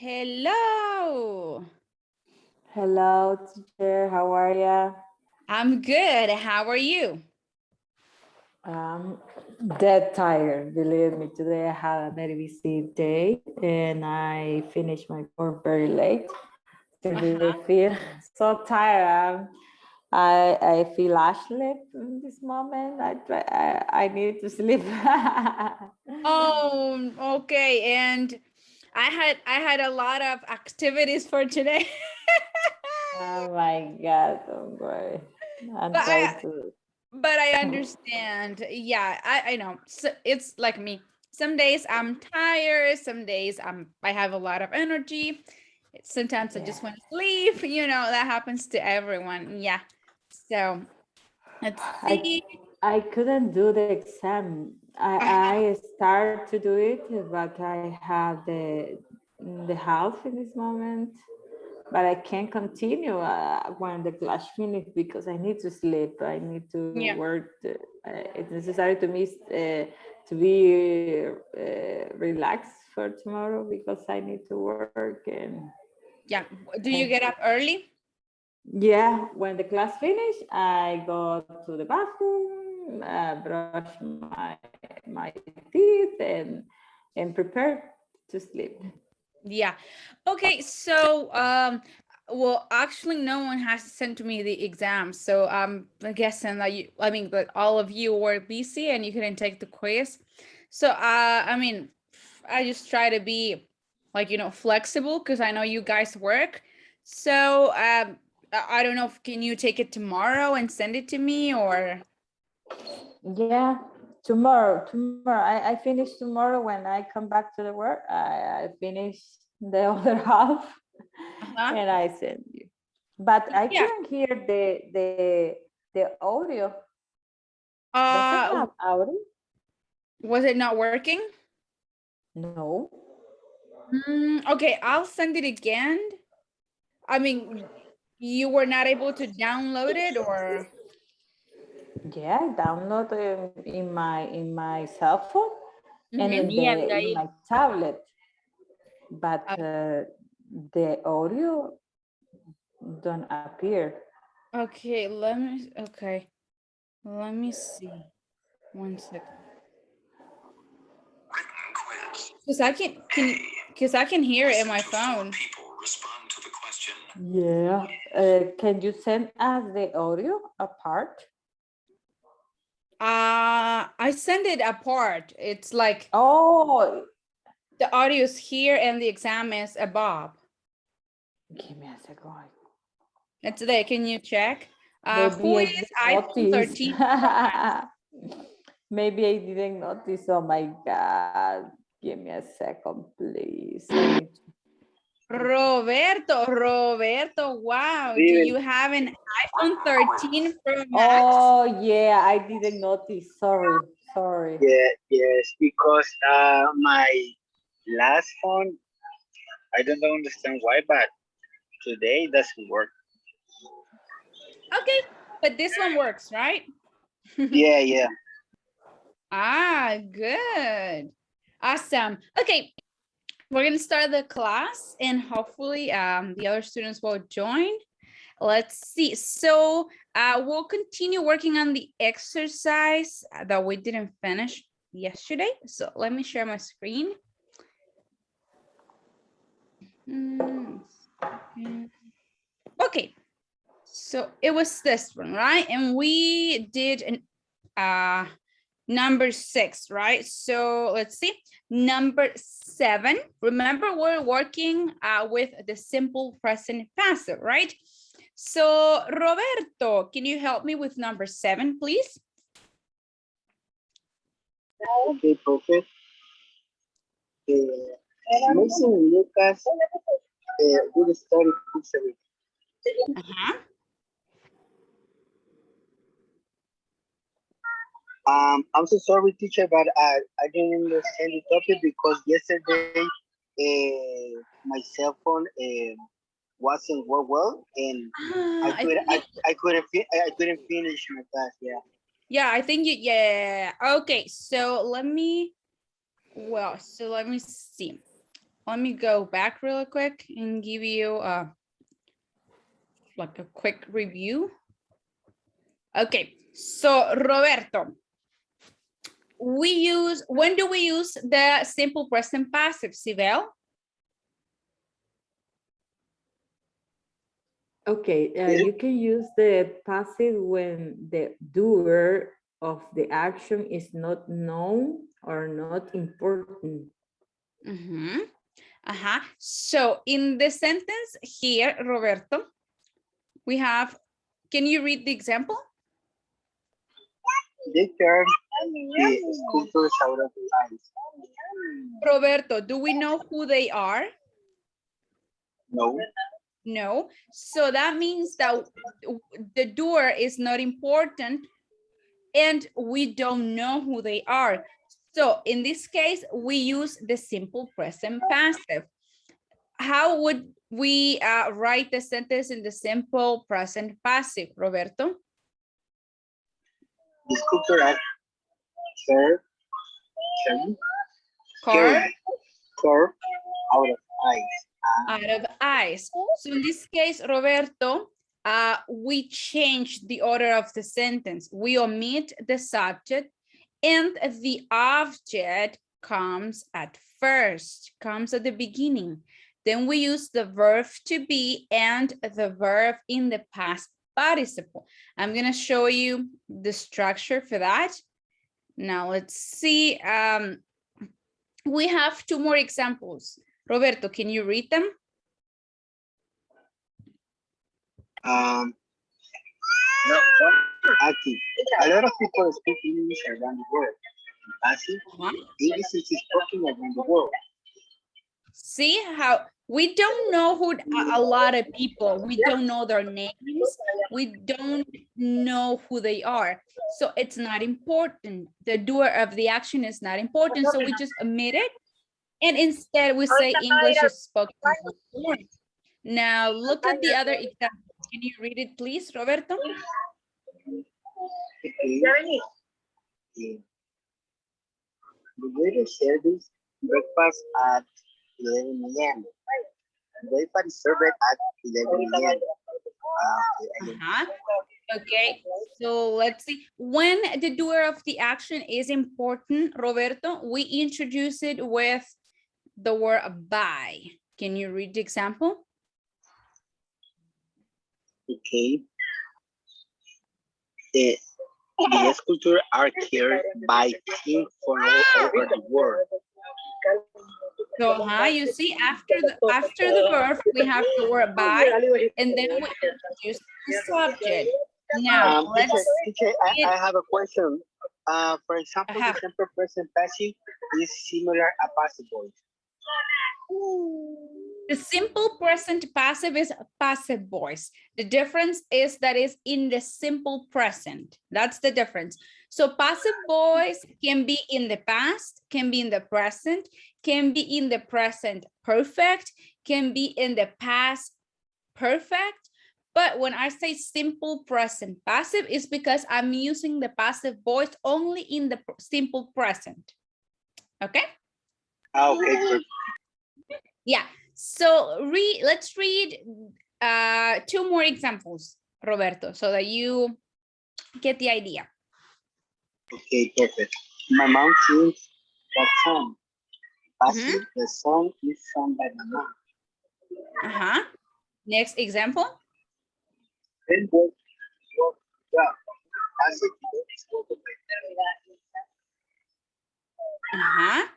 Hello. Hello, teacher. How are ya? I'm good. How are you? I'm dead tired. Believe me, today I had a very busy day and I finished my work very late. Today I feel so tired. I feel asleep in this moment. I need to sleep. Oh, okay. And I had a lot of activities for today. Oh my God, don't worry. I'm but trying I to. but I understand. Yeah, I know. So it's like me. Some days I'm tired, some days I have a lot of energy. Sometimes I Yeah. just want to sleep, that happens to everyone. Yeah. So, let's I see. I couldn't do the exam. I start to do it, but I have the health in this moment. But I can't continue when the class finish because I need to sleep. I need to Yeah. work. It's necessary to me to be relaxed for tomorrow because I need to work Yeah. Do and you get up early? yeah, when the class finish, I go to the bathroom, brush my teeth, and prepare to sleep. Yeah. Okay, so well, actually no one has sent me the exam. So I'm guessing that that all of you were busy and you couldn't take the quiz. So I just try to be flexible because I know you guys work. So I don't know if can you take it tomorrow and send it to me or Yeah, tomorrow. I finish tomorrow when I come back to the work. I finish the other half, uh-huh. and I send you. But I Yeah. couldn't hear the audio. Does it Uh have audio? was it not working? No. Okay, I'll send it again. I mean, you were not able to download it or Yeah, I download in my cell phone and Mhm. in my tablet, but Uh, the audio don't appear. okay, let me see. One second. Because I can hear it in my phone. Yeah. Can you send us the audio apart? I send it apart. It's like Oh, the audio is here and the exam is above. give me a second. It's there. Can you check? Maybe Who I is didn't iPhone notice. 13 Pro Max? Maybe I didn't notice. Oh my God. Give me a second, please. I need Roberto, wow. Do you have an iPhone 13 Pro Max? Oh yeah, I didn't notice. Sorry. Yeah, yes, because my last phone, I don't understand why, but today it doesn't work. Okay, but this one works, right? Yeah, yeah. Good. Awesome. Okay, we're gonna start the class and hopefully the other students will join. Let's see. So we'll continue working on the exercise that we didn't finish yesterday. So let me share my screen. Okay, so it was this one, right? And we did an number 6, right? So let's see, number 7. Remember, we're working with the simple present passive, right? So Roberto, can you help me with number 7, please? Okay, perfect. Listen, Lucas, good story picture. Uh-huh. I'm so sorry, teacher, but I didn't understand the topic because yesterday my cell phone wasn't work well, and I think you, I couldn't finish my class. Yeah. yeah, I think you, yeah. Okay, so let me see. let me go back real quick and give you like a quick review. Okay, so Roberto, when do we use the simple present passive, Sibel? Okay, you can use the passive when the doer of the action is not known or not important. So in the sentence here, Roberto, we have, can you read the example? They turn the sculptures out of ice. Roberto, do we know who they are? No. No. So that means that the doer is not important and we don't know who they are. So in this case, we use the simple present passive. How would we write the sentence in the simple present passive, Roberto? The sculpture are curved out of ice. Out of ice. So in this case, Roberto, we change the order of the sentence. We omit the subject and the object comes at first, comes at the beginning. Then we use the verb to be and the verb in the past participle. I'm gonna show you the structure for that. Now let's see. We have two more examples. Roberto, can you read them? No, active. A lot of people speak English around the world. Passive, English is spoken around the world. See how we don't know who a lot of people, we don't know their names, we don't know who they are. So it's not important. The doer of the action is not important. So we just omit it. And instead we say English is spoken. Now look at the other example. Can you read it, please, Roberto? The waiter service breakfast at 11 a.m. Breakfast is served at 11 a.m. Okay, so let's see. When the doer of the action is important, Roberto, we introduce it with the word by. Can you read the example? Okay. The sculptures are carried by teams from all over the world. So, you see, after the verb, we have the word by, and then we introduce the subject. Now, let's. I have a question. For example, the simple present passive is similar to passive voice. The simple present passive is passive voice. The difference is that is in the simple present. That's the difference. So passive voice can be in the past, can be in the present, can be in the present perfect, can be in the past perfect. But when I say simple present passive, it's because I'm using the passive voice only in the simple present. Okay? Okay. Yeah. So let's read two more examples, Roberto, so that you get the idea. Okay, perfect. My mom sings that song. Passive, the song is sung by my mom. Next example.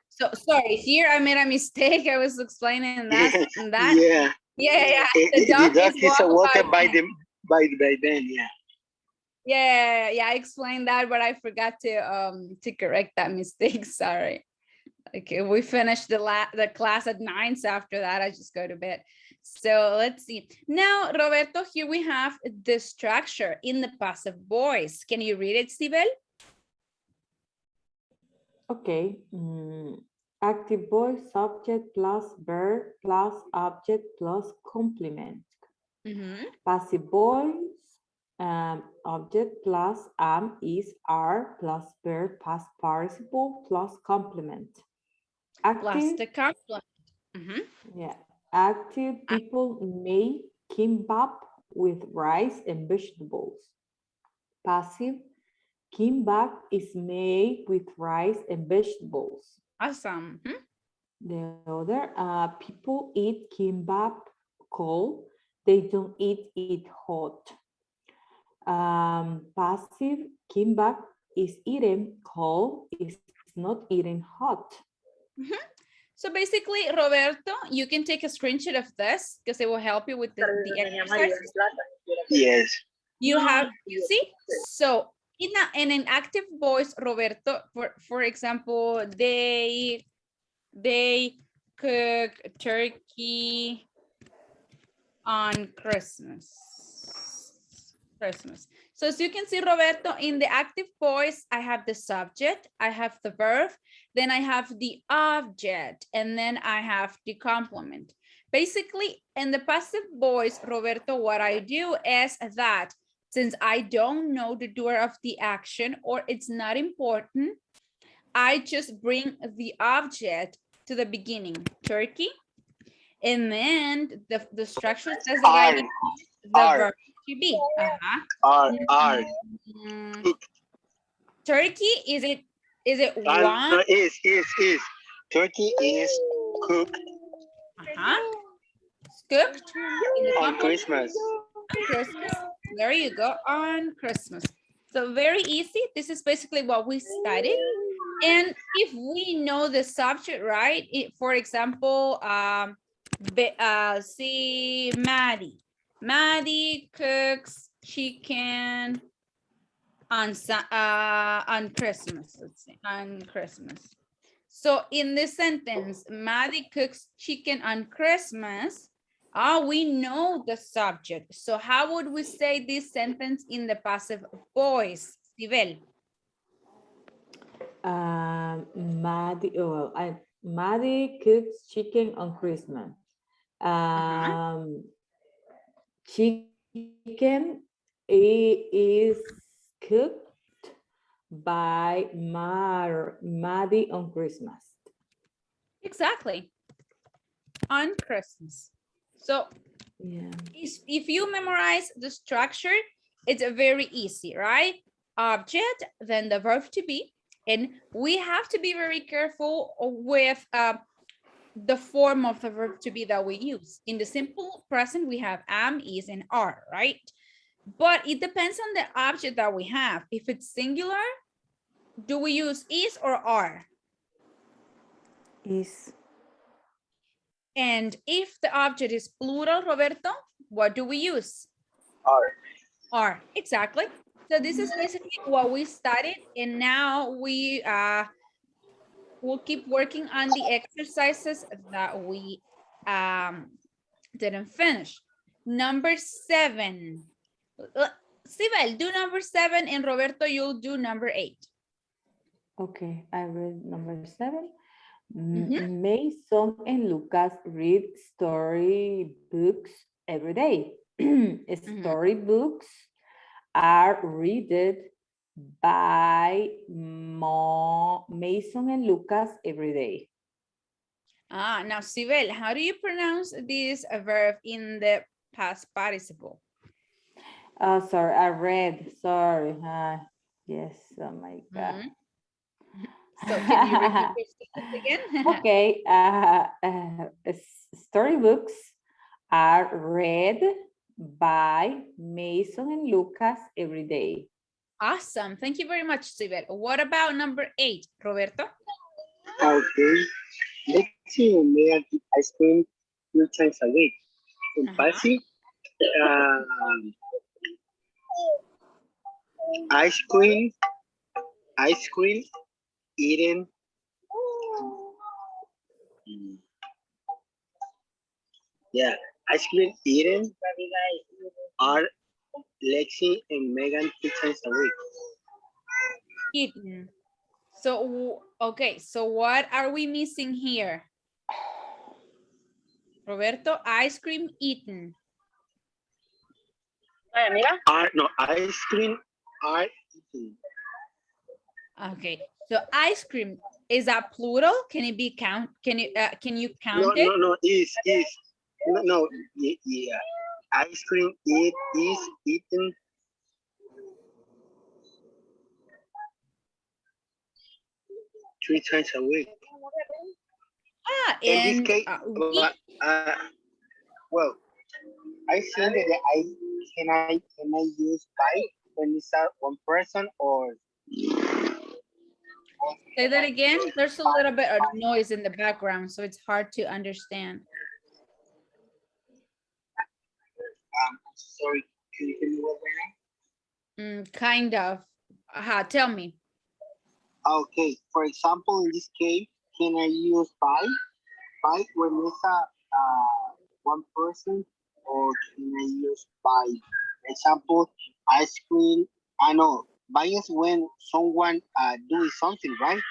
So sorry, here I made a mistake. I was explaining that. Yeah. The dog is walking by them. Yeah. I explained that, but I forgot to correct that mistake. Sorry. Okay, we finished the class at 9, so after that I just go to bed. So let's see. Now, Roberto, here we have the structure in the passive voice. Can you read it, Sibel? Okay. Active voice, subject plus verb plus object plus complement. Passive voice, object plus am, is, are plus verb past participle plus complement. Plus the complement. Mhm. Yeah. Active people make kimbap with rice and vegetables. Passive, kimbap is made with rice and vegetables. Awesome. Mhm. The other, people eat kimbap cold. They don't eat it hot. Passive, kimbap is eaten cold. It's not eaten hot. Mhm. So basically, Roberto, you can take a screenshot of this because it will help you with the exercises. Yes. You have, you see? So in an active voice, Roberto, for example, they cook turkey on Christmas. So as you can see, Roberto, in the active voice, I have the subject, I have the verb, then I have the object, and then I have the complement. Basically, in the passive voice, Roberto, what I do is that since I don't know the doer of the action or it's not important, I just bring the object to the beginning, turkey, and then the structure says that I R, need the R, verb to be. R. Mm, turkey, is it No, one? is. Turkey is cooked It's cooked in the on complement Christmas. on Christmas. There you go, on Christmas. So very easy. This is basically what we studied. And if we know the subject, right? For example, see Maddie. Maddie cooks chicken on Christmas. Let's see, on Christmas. So in this sentence, Maddie cooks chicken on Christmas. We know the subject. So how would we say this sentence in the passive voice, Sibel? Maddie cooks chicken on Christmas. Chicken is cooked by Maddie on Christmas. Exactly. On Christmas. So Yeah. if you memorize the structure, it's very easy, right? Object, then the verb to be. And we have to be very careful with the form of the verb to be that we use. In the simple present, we have am, is, and are, right? But it depends on the object that we have. If it's singular, do we use is or are? Is. And if the object is plural, Roberto, what do we use? R. Are, exactly. So this is basically what we studied, and now we will keep working on the exercises that we didn't finish. Number 7. Sibel, do number 7, and Roberto, you'll do number 8. Okay, I read number 7. Mhm. Mason and Lucas read storybooks every day. Storybooks are read by Mason and Lucas every day. Now, Sibel, how do you pronounce this verb in the past participle? Sorry, I read. Sorry. Yes. Oh my God. So can you repeat your sentence again? Okay. Storybooks are read by Mason and Lucas every day. Awesome. Thank you very much, Sibel. What about number 8, Roberto? Okay. Lexi may eat ice cream 3 times a week. In Pasi, ice cream eaten. Yeah, ice cream eaten are Lexi and Megan 3 times a week. Eaten. So, okay, so what are we missing here? Roberto, ice cream eaten. Ice cream are eaten. Okay, so ice cream Is that plural? Can it be count? Can you No, count it? no, is. No, yeah. Ice cream is eaten 3 times a week. Ah, In this and case, we well, I think that can I use by when it's one person or say that again. There's a little bit of noise in the background, so it's hard to understand. sorry, can you tell me what right Kind of. Tell me. now? Okay, for example, in this case, can I use by when it's one person or can I use by example ice cream? I know by is when someone doing something, right?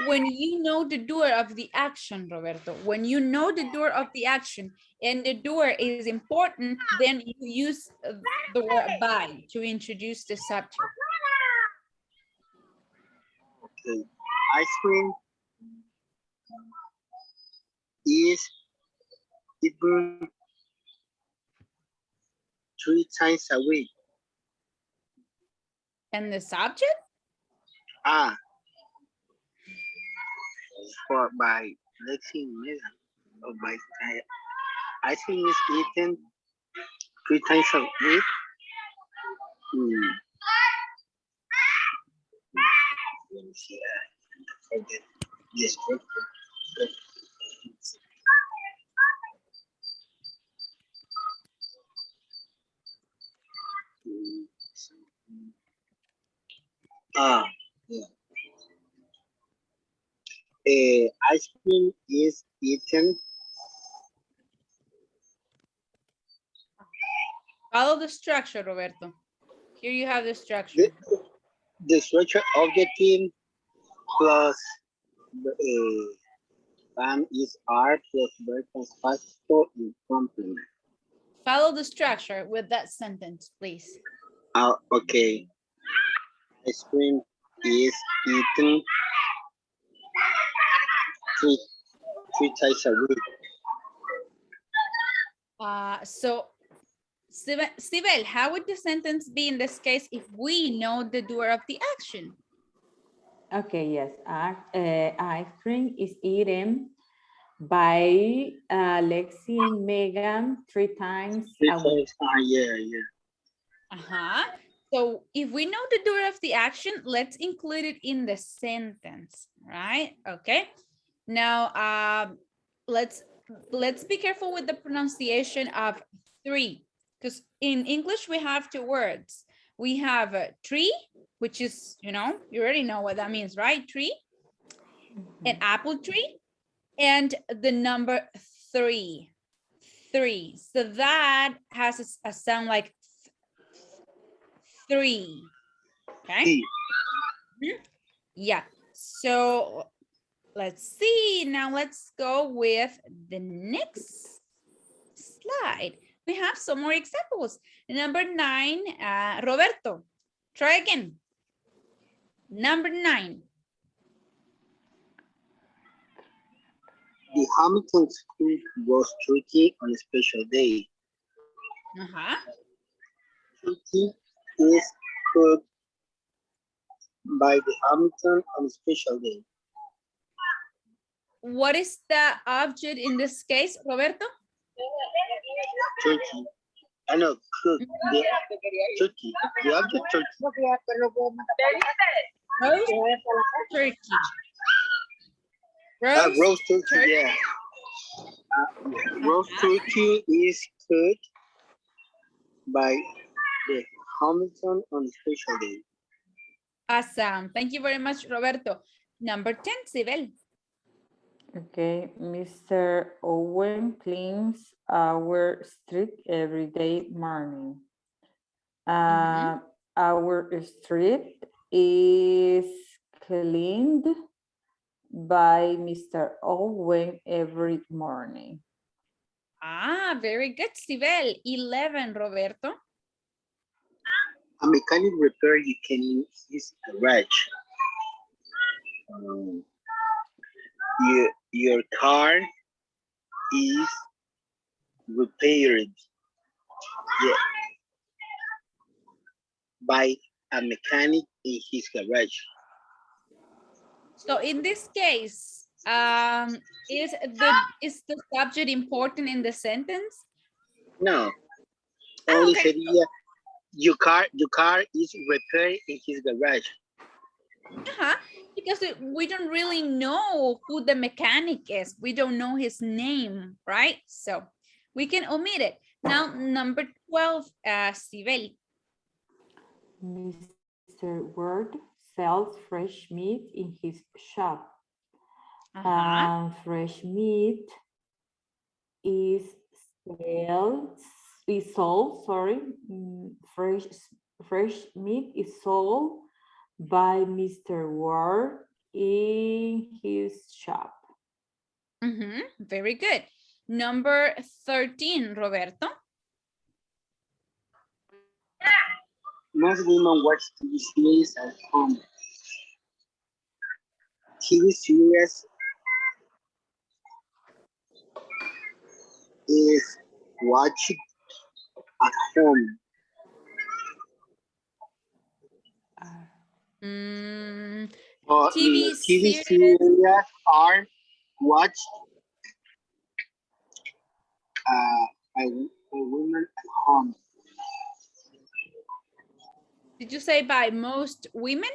When you know the doer of the action, Roberto, when you know the doer of the action and the doer is important, then you use the word by to introduce the subject. Okay, ice cream is eaten 3 times a week. And the subject? Ah, for by let's see, or by ice cream is eaten 3 times a week. Hmm. Let me see. Forget the structure. Ah, yeah. Ice cream is eaten. Follow the structure, Roberto. Here you have the The, structure. the structure of the team plus Bam is R plus verb plus particle in complement. Follow the structure with that sentence, please. Okay. Ice cream is eaten three times a week. So, Sibel, how would the sentence be in this case if we know the doer of the action? Okay, yes. Ice cream is eaten by Lexi and Megan 3 times a week. Yeah. So if we know the doer of the action, let's include it in the sentence, right? Okay. Now, let's be careful with the pronunciation of 3, because in English we have 2 words. We have tree, which is, you already know what that means, right? Tree, an apple tree, and the number 3. So that has a sound like 3. Okay. Yeah. So let's see. Now let's go with the next slide. We have some more examples. Number 9, Roberto, try again. Number 9. The Hamilton school roast turkey on a special day. Turkey is cooked by the Hamilton on a special day. What is the object in this case, Roberto? Turkey. I know, cook. The turkey. The object turkey. Roast turkey. Roast turkey, yeah. Roast turkey is cooked by the Hamilton on a special day. Awesome. Thank you very much, Roberto. Number 10, Sibel. Okay, Mr. Owen cleans our street every day morning. Our street is cleaned by Mr. Owen every morning. Very good, Sibel. 11, Roberto. A mechanic repair you can use garage. your car is repaired, yeah, by a mechanic in his garage. So in this case, is the subject important in the sentence? No, Ah, only okay. sería your car is repaired in his garage. Because we don't really know who the mechanic is. We don't know his name, right? So we can omit it. Now, number 12, Sibel. Mr. Ward sells fresh meat in his shop. Fresh meat is sold, sorry. Fresh meat is sold by Mr. Ward in his shop. Very good. Number 13, Roberto. Most women watch TV series at home. TV series is watched at home. TV TV series. series are watched by women at home. Did you say by most women?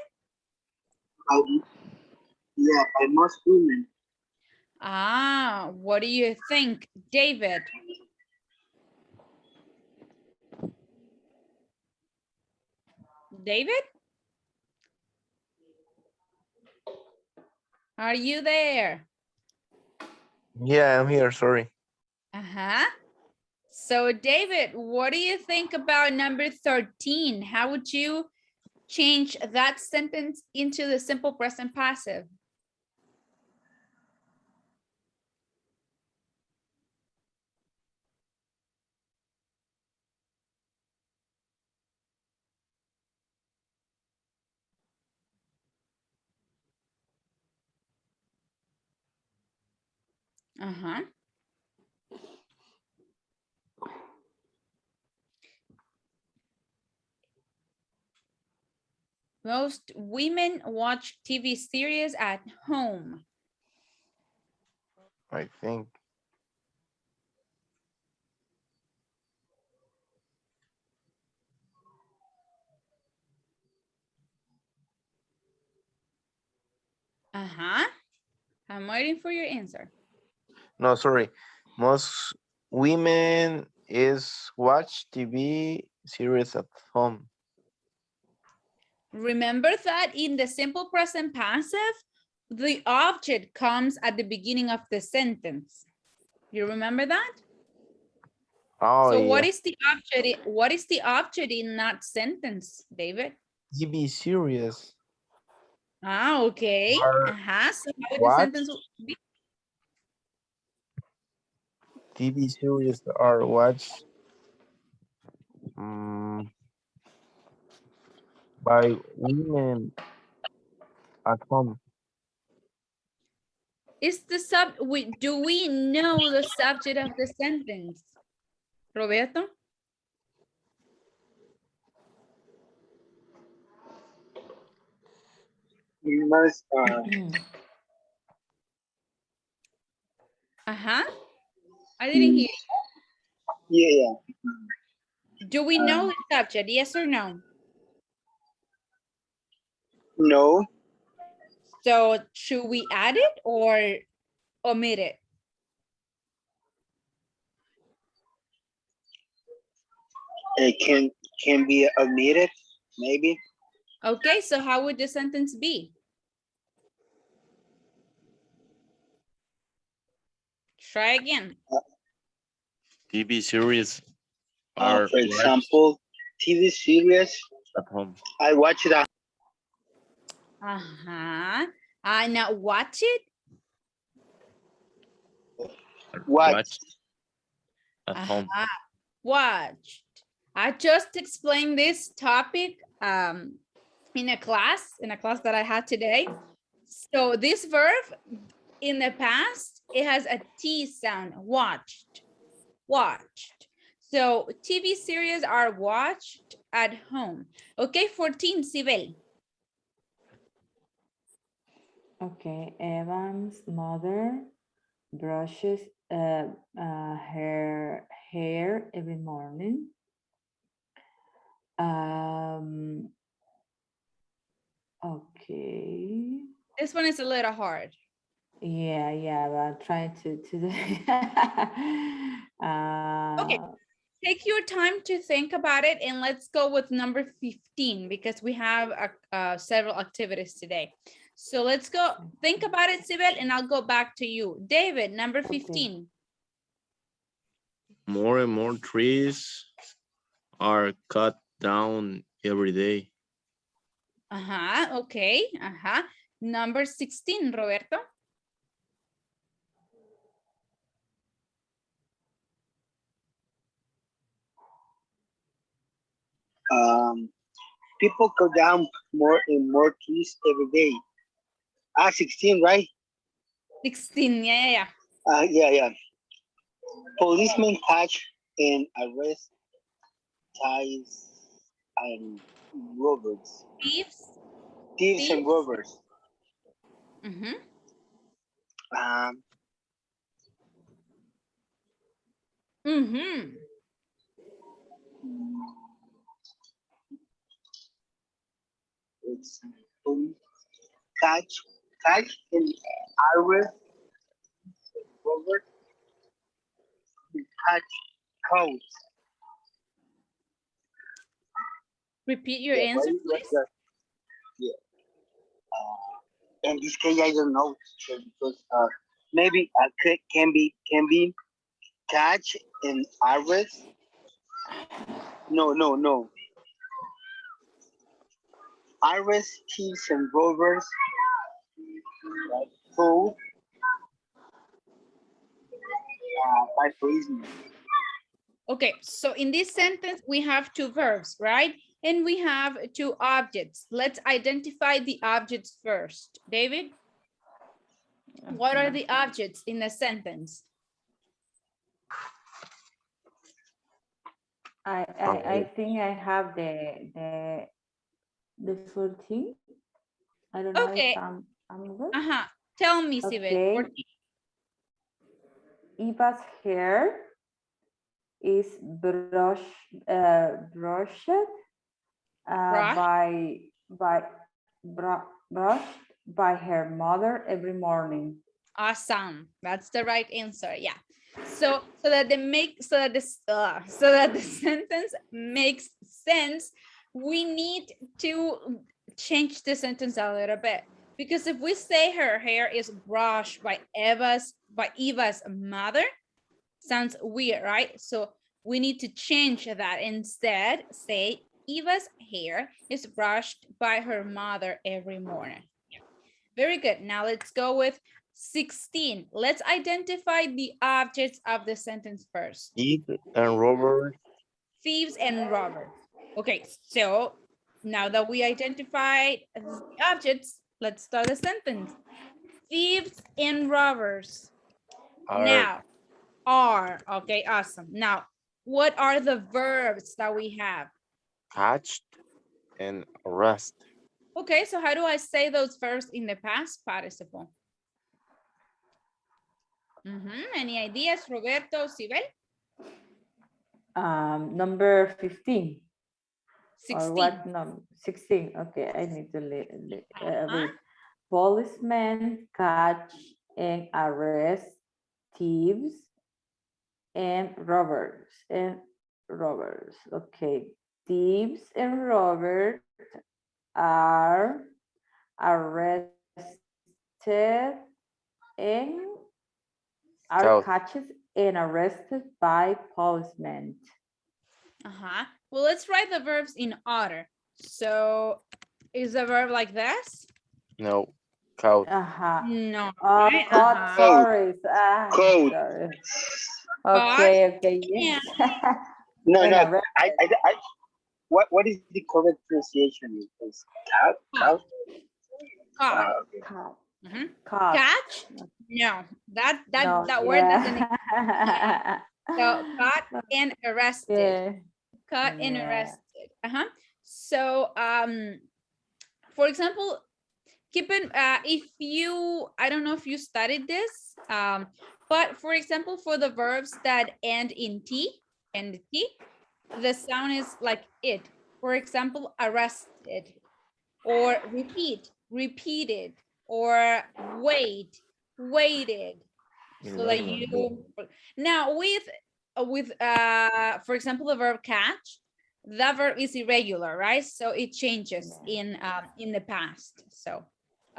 Yeah, by most women. What do you think, David? David? Are you there? Yeah, I'm here, sorry. So David, what do you think about number 13? How would you change that sentence into the simple present passive? Most women watch TV series at home. I think. I'm waiting for your answer. No, sorry. Most women watch TV series at home. Remember that in the simple present passive, the object comes at the beginning of the sentence. You remember that? Oh, So yeah. what is the object? What is the object in that sentence, David? TV series. Okay. So how would the sentence be? TV series are watched by women at home. Is the do we know the subject of the sentence? Roberto? Most, I didn't hear. Yeah. Do we know the subject? Yes or no? No. So should we add it or omit it? It can be omitted, maybe. Okay, so how would the sentence be? Try again. TV series are For example, TV series at home. I watch it at Now watch it. watch at home. Watched. I just explained this topic in a class that I had today. So this verb in the past, it has a T sound, watched, watched. So TV series are watched at home. Okay, 14, Sibel. Okay, Evan's mother brushes her hair every morning. Okay. This one is a little hard. Yeah, but I'm trying to do Okay. Take your time to think about it, and let's go with number 15 because we have several activities today. So let's go think about it, Sibel, and I'll go back to you. David, number 15. More and more trees are cut down every day. Okay. Number 16, Roberto. People cut down more and more trees every day. 16, right? 16, yeah. Yeah. Policemen catch and arrest thieves and robbers. Thieves and robbers. Um, it's catch and arrest robbers. Catch cows. Repeat your Yeah, answer, what- please. Yeah. In this case, I don't know because maybe can be catch and arrest. No. Arrest thieves and robbers. Told by policemen. Okay, so in this sentence, we have two verbs, right? And we have two objects. Let's identify the objects first. David, what are the objects in the sentence? I think I have the 14. I don't know Okay. if I'm right. Tell me, Sibel. Okay. 14. Eva's hair is brushed Brush? brushed by her mother every morning. Awesome. That's the right answer. Yeah. So that the sentence makes sense, we need to change the sentence a little bit. Because if we say her hair is brushed by Eva's mother, sounds weird, right? So we need to change that. Instead, say Eva's hair is brushed by her mother every morning. Yeah. Very good. Now let's go with 16. Let's identify the objects of the sentence first. Thieves and robbers. Thieves and robbers. Okay, so now that we identified the objects, let's start the sentence. Thieves and robbers. Now, are. Okay, awesome. Now, what are the verbs that we have? Catched and arrest. Okay, so how do I say those verbs in the past participle? Any ideas, Roberto, Sibel? Number 15. 16. Or what number? 16. Okay, I need to read. Policemen catch and arrest thieves and robbers. Okay, thieves and robbers are arrested and are catched and arrested by policemen. Well, let's write the verbs in order. So is the verb like this? No. Caught. No. Caught, sorry. Code. Sorry. Okay, yes. No. I what is the correct pronunciation? Is cow? Caught. Okay. Mhm. Caught. Catch? No, that No, word doesn't exist. yeah. So caught and arrested. Yeah. Caught and Yeah. arrested. So for example, keep in if you, I don't know if you studied this, but for example, for the verbs that end in T, the sound is like it. For example, arrested, or repeat, repeated, or wait, waited. So that you, now with for example, the verb catch, that verb is irregular, right? So it changes in the past. So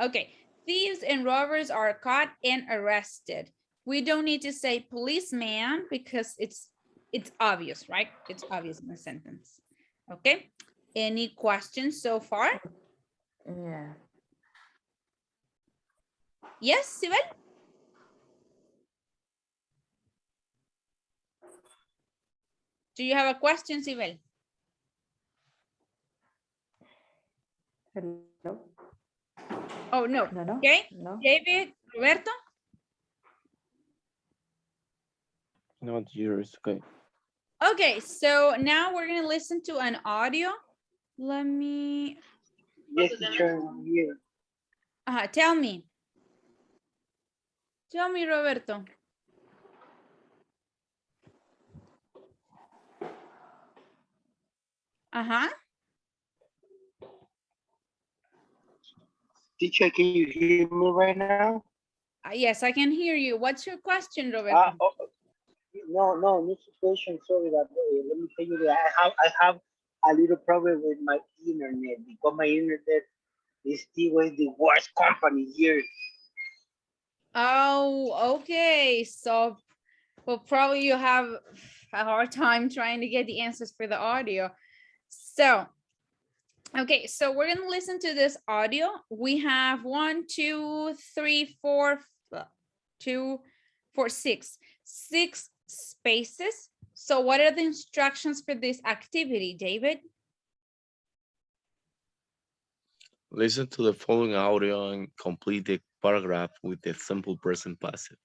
okay, thieves and robbers are caught and arrested. We don't need to say policeman because it's obvious, right? It's obvious in the sentence. Okay, any questions so far? Yeah. Yes, Sibel? Do you have a question, Sibel? Hello? Oh, no. No. Okay, No. David, Roberto? Not yours. Okay. Okay, so now we're gonna listen to an audio. Let me, Yes, teacher, I'm here. tell me. Tell me, Roberto. Uh-huh. Teacher, can you hear me right now? Yes, I can hear you. What's your question, Roberto? No situation. Sorry, that let me tell you that I have a little problem with my internet because my internet is still with the worst company here. Oh, okay. So, well, probably you have a hard time trying to get the answers for the audio. So, okay, so we're gonna listen to this audio. We have 1, 2, 3, 4, 2, 4, 6 spaces. So what are the instructions for this activity, David? Listen to the following audio and complete the paragraph with the simple present passive.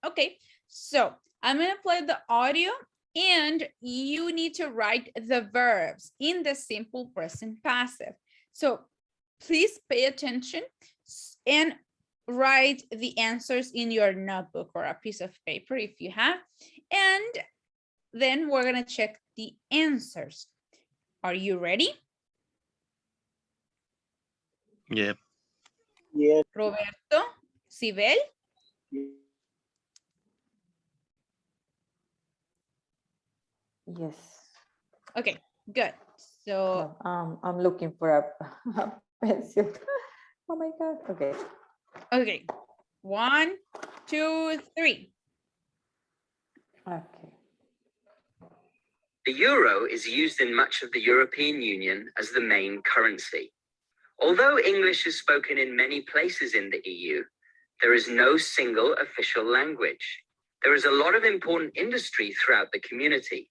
Okay, so I'm gonna play the audio and you need to write the verbs in the simple present passive. So please pay attention and write the answers in your notebook or a piece of paper if you have, and then we're gonna check the answers. Are you ready? Yep. Yes. Roberto, Sibel? Yes. Okay, good. So, No, I'm looking for a pencil. Oh my God. Okay. okay, 1, 2, 3. Okay. The euro is used in much of the European Union as the main currency. Although English is spoken in many places in the EU, there is no single official language. There is a lot of important industry throughout the community.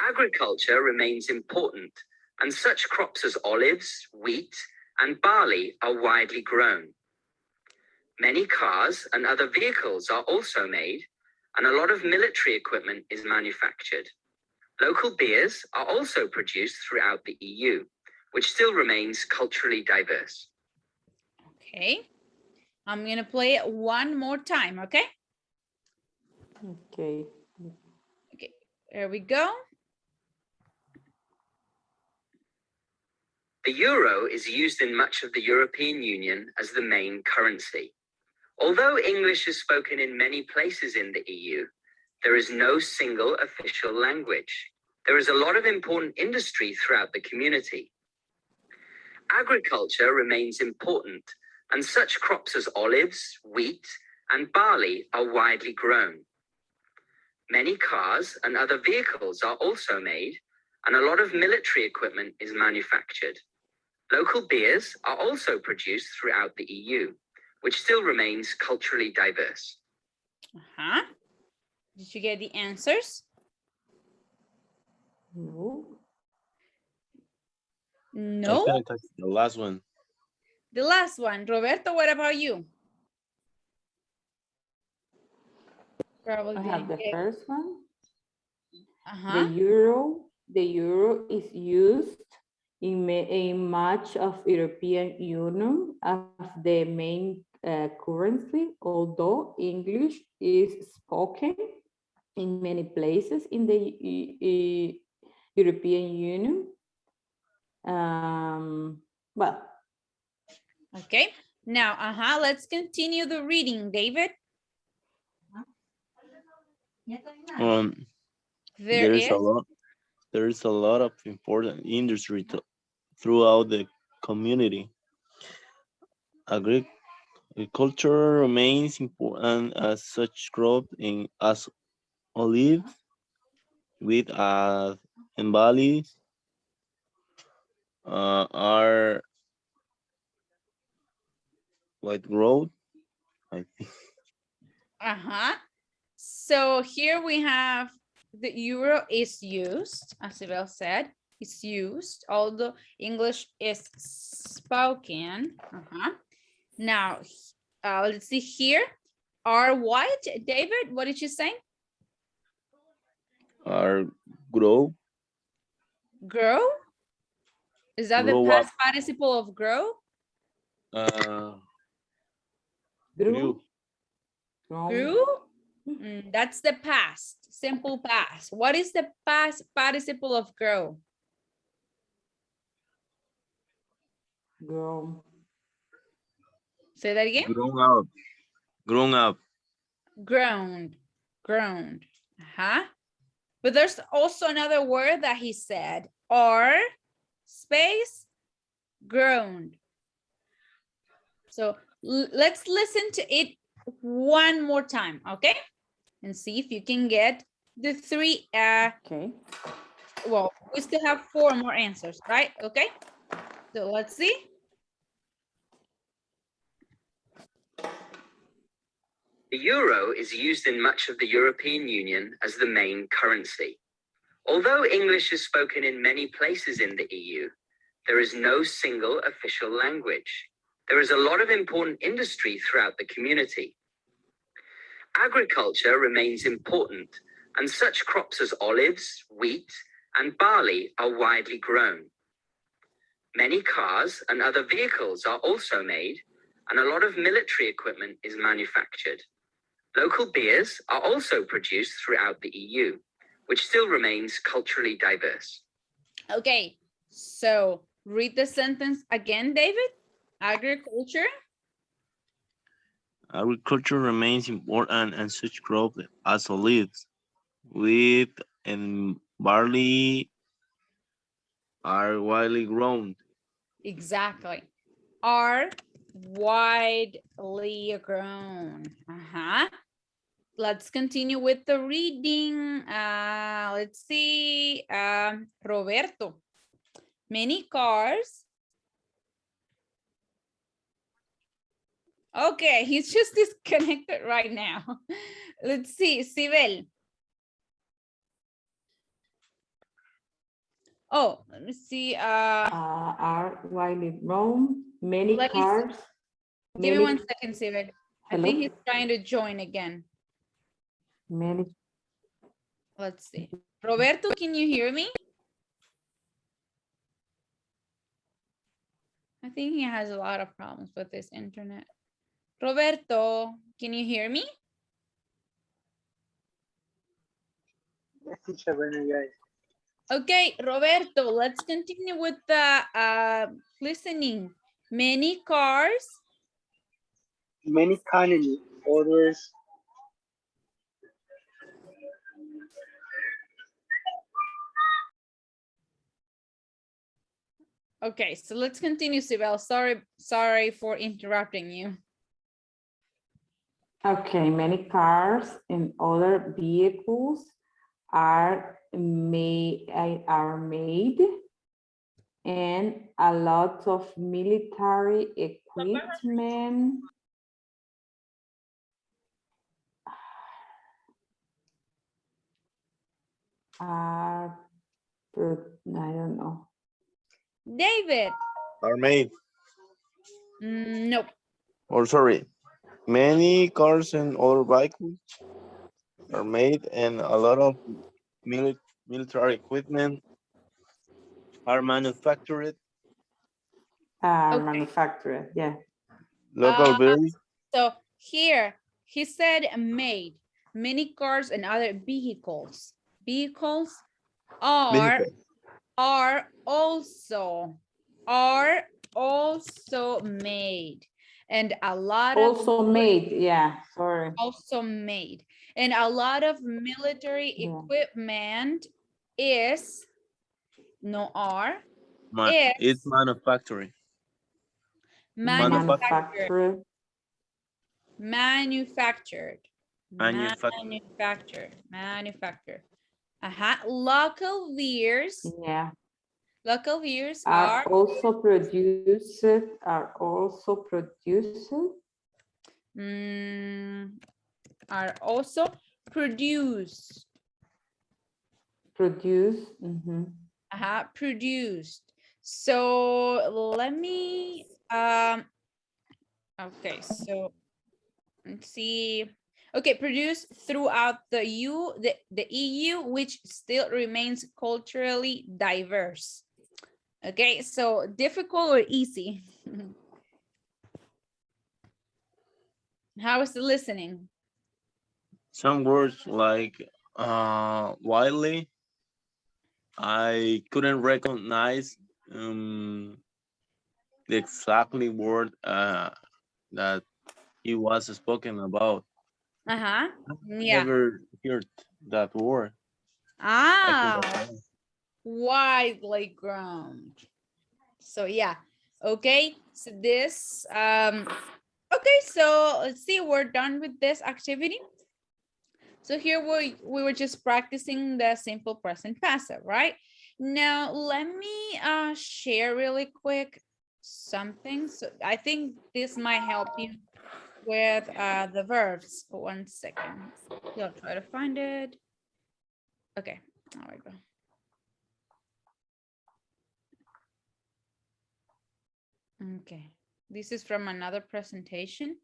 Agriculture remains important, and such crops as olives, wheat, and barley are widely grown. Many cars and other vehicles are also made, and a lot of military equipment is manufactured. Local beers are also produced throughout the EU, which still remains culturally diverse. Okay, I'm gonna play it one more time, okay? Okay. Okay, there we go. The euro is used in much of the European Union as the main currency. Although English is spoken in many places in the EU, there is no single official language. There is a lot of important industry throughout the community. Agriculture remains important, and such crops as olives, wheat, and barley are widely grown. Many cars and other vehicles are also made, and a lot of military equipment is manufactured. Local beers are also produced throughout the EU, which still remains culturally diverse. Did you get the answers? No. No? The last one. The last one, Roberto, what about you? Probably I have the didn't get- first one. Uh-huh. The euro is used in much of European Union as the main currency, although English is spoken in many places in the European Union. Well, Okay. Now, let's continue the reading, David. There There's is. a lot of important industry throughout the community. Agriculture remains important as such crop as olives, wheat, and barley are what growth. I think. So here we have the euro is used, as Isabel said, it's used, although English is spoken. Now, let's see here. Are what, David? What did you say? Are grow. Grow? Is that Grow the up. past participle of grow? Grew. Grew? That's the past, simple past. What is the past participle of grow? grow. Say that again. Grown up. Grown up. Grown. But there's also another word that he said, or space grown. So let's listen to it one more time, okay? And see if you can get the three. Okay. Well, we still have 4 more answers, right? Okay. So let's see. The euro is used in much of the European Union as the main currency. Although English is spoken in many places in the EU, there is no single official language. There is a lot of important industry throughout the community. Agriculture remains important, and such crops as olives, wheat, and barley are widely grown. Many cars and other vehicles are also made, and a lot of military equipment is manufactured. Local beers are also produced throughout the EU, which still remains culturally diverse. Okay, so read the sentence again, David. Agriculture. Agriculture remains important and such crops as olives, wheat, and barley are widely grown. Exactly. Are widely grown. Let's continue with the reading. Let's see. Roberto. Many cars. Okay, he's just disconnected right now. Let's see, Sibel. Oh, let me see. Are widely grown. Many Let me see. cars. Give me 1 second, Sibel. I Hello? think he's trying to join again. Many. Let's see. Roberto, can you hear me? I think he has a lot of problems with his internet. Roberto, can you hear me? Yes, teacher, Brenda, guys. Okay, Roberto, let's continue with the listening. Many cars. Many economy orders. Okay, so let's continue, Sibel. Sorry for interrupting you. Okay, many cars and other vehicles are made, and a lot of military equipment are, I don't know. David. Are made. Nope. Or sorry, many cars and other vehicles are made, and a lot of military equipment are manufactured. Okay. Manufacturer, yeah. Local berries. So here he said made. Many cars and other vehicles. Vehicles are also made, and a lot of Also made, yeah, sorry. also made, and a lot of military Yeah. equipment is no are It's is manufacturing. manufactured Manufacturer. Manufactured. manufactured. Local beers Yeah. are Are also produced. are also produced. Mhm. Produced. So let me okay, so let's see. Okay, produced throughout the EU, which still remains culturally diverse. Okay, so difficult or easy? How is the listening? Some words like widely, I couldn't recognize the exactly word that he was spoken about. Yeah. Never heard that word. I could Widely grown. So yeah, okay, so this okay, so let's see, we're done with this activity. So here we were just practicing the simple present passive, right? Now let me share really quick something. So I think this might help you with the verbs. 1 second. I'll try to find it. Okay, there we go. Okay, this is from another presentation.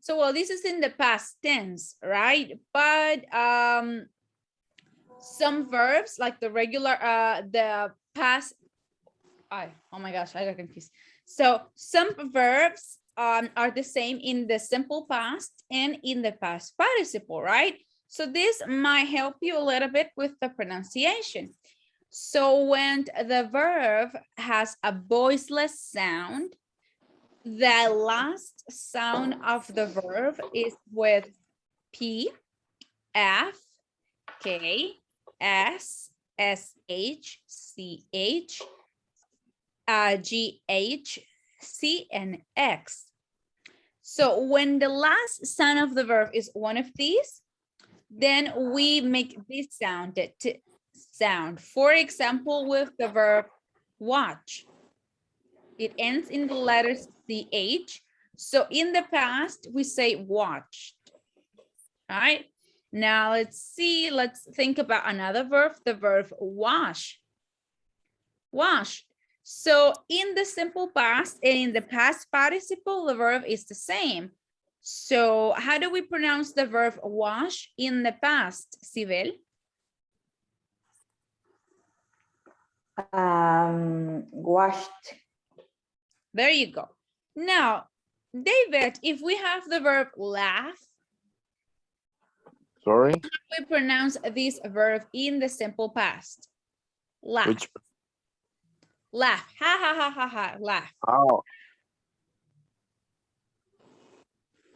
So, well, this is in the past tense, right? But some verbs like the regular, the past, oh my gosh, I got confused. So some verbs are the same in the simple past and in the past participle, right? So this might help you a little bit with the pronunciation. So when the verb has a voiceless sound, the last sound of the verb is with P, F, K, S, SH, CH, GH, C, and X. So when the last sound of the verb is one of these, then we make this sound, sound. For example, with the verb watch, it ends in the letters CH. So in the past, we say watched. All right. Now let's see, let's think about another verb, the verb wash. Wash. So in the simple past and in the past participle, the verb is the same. So how do we pronounce the verb wash in the past, Sibel? Washed. There you go. Now, David, if we have the verb laugh, Sorry? we pronounce this verb in the simple past. Laugh. Which? Laugh. Ha ha ha ha ha. Laugh. Oh.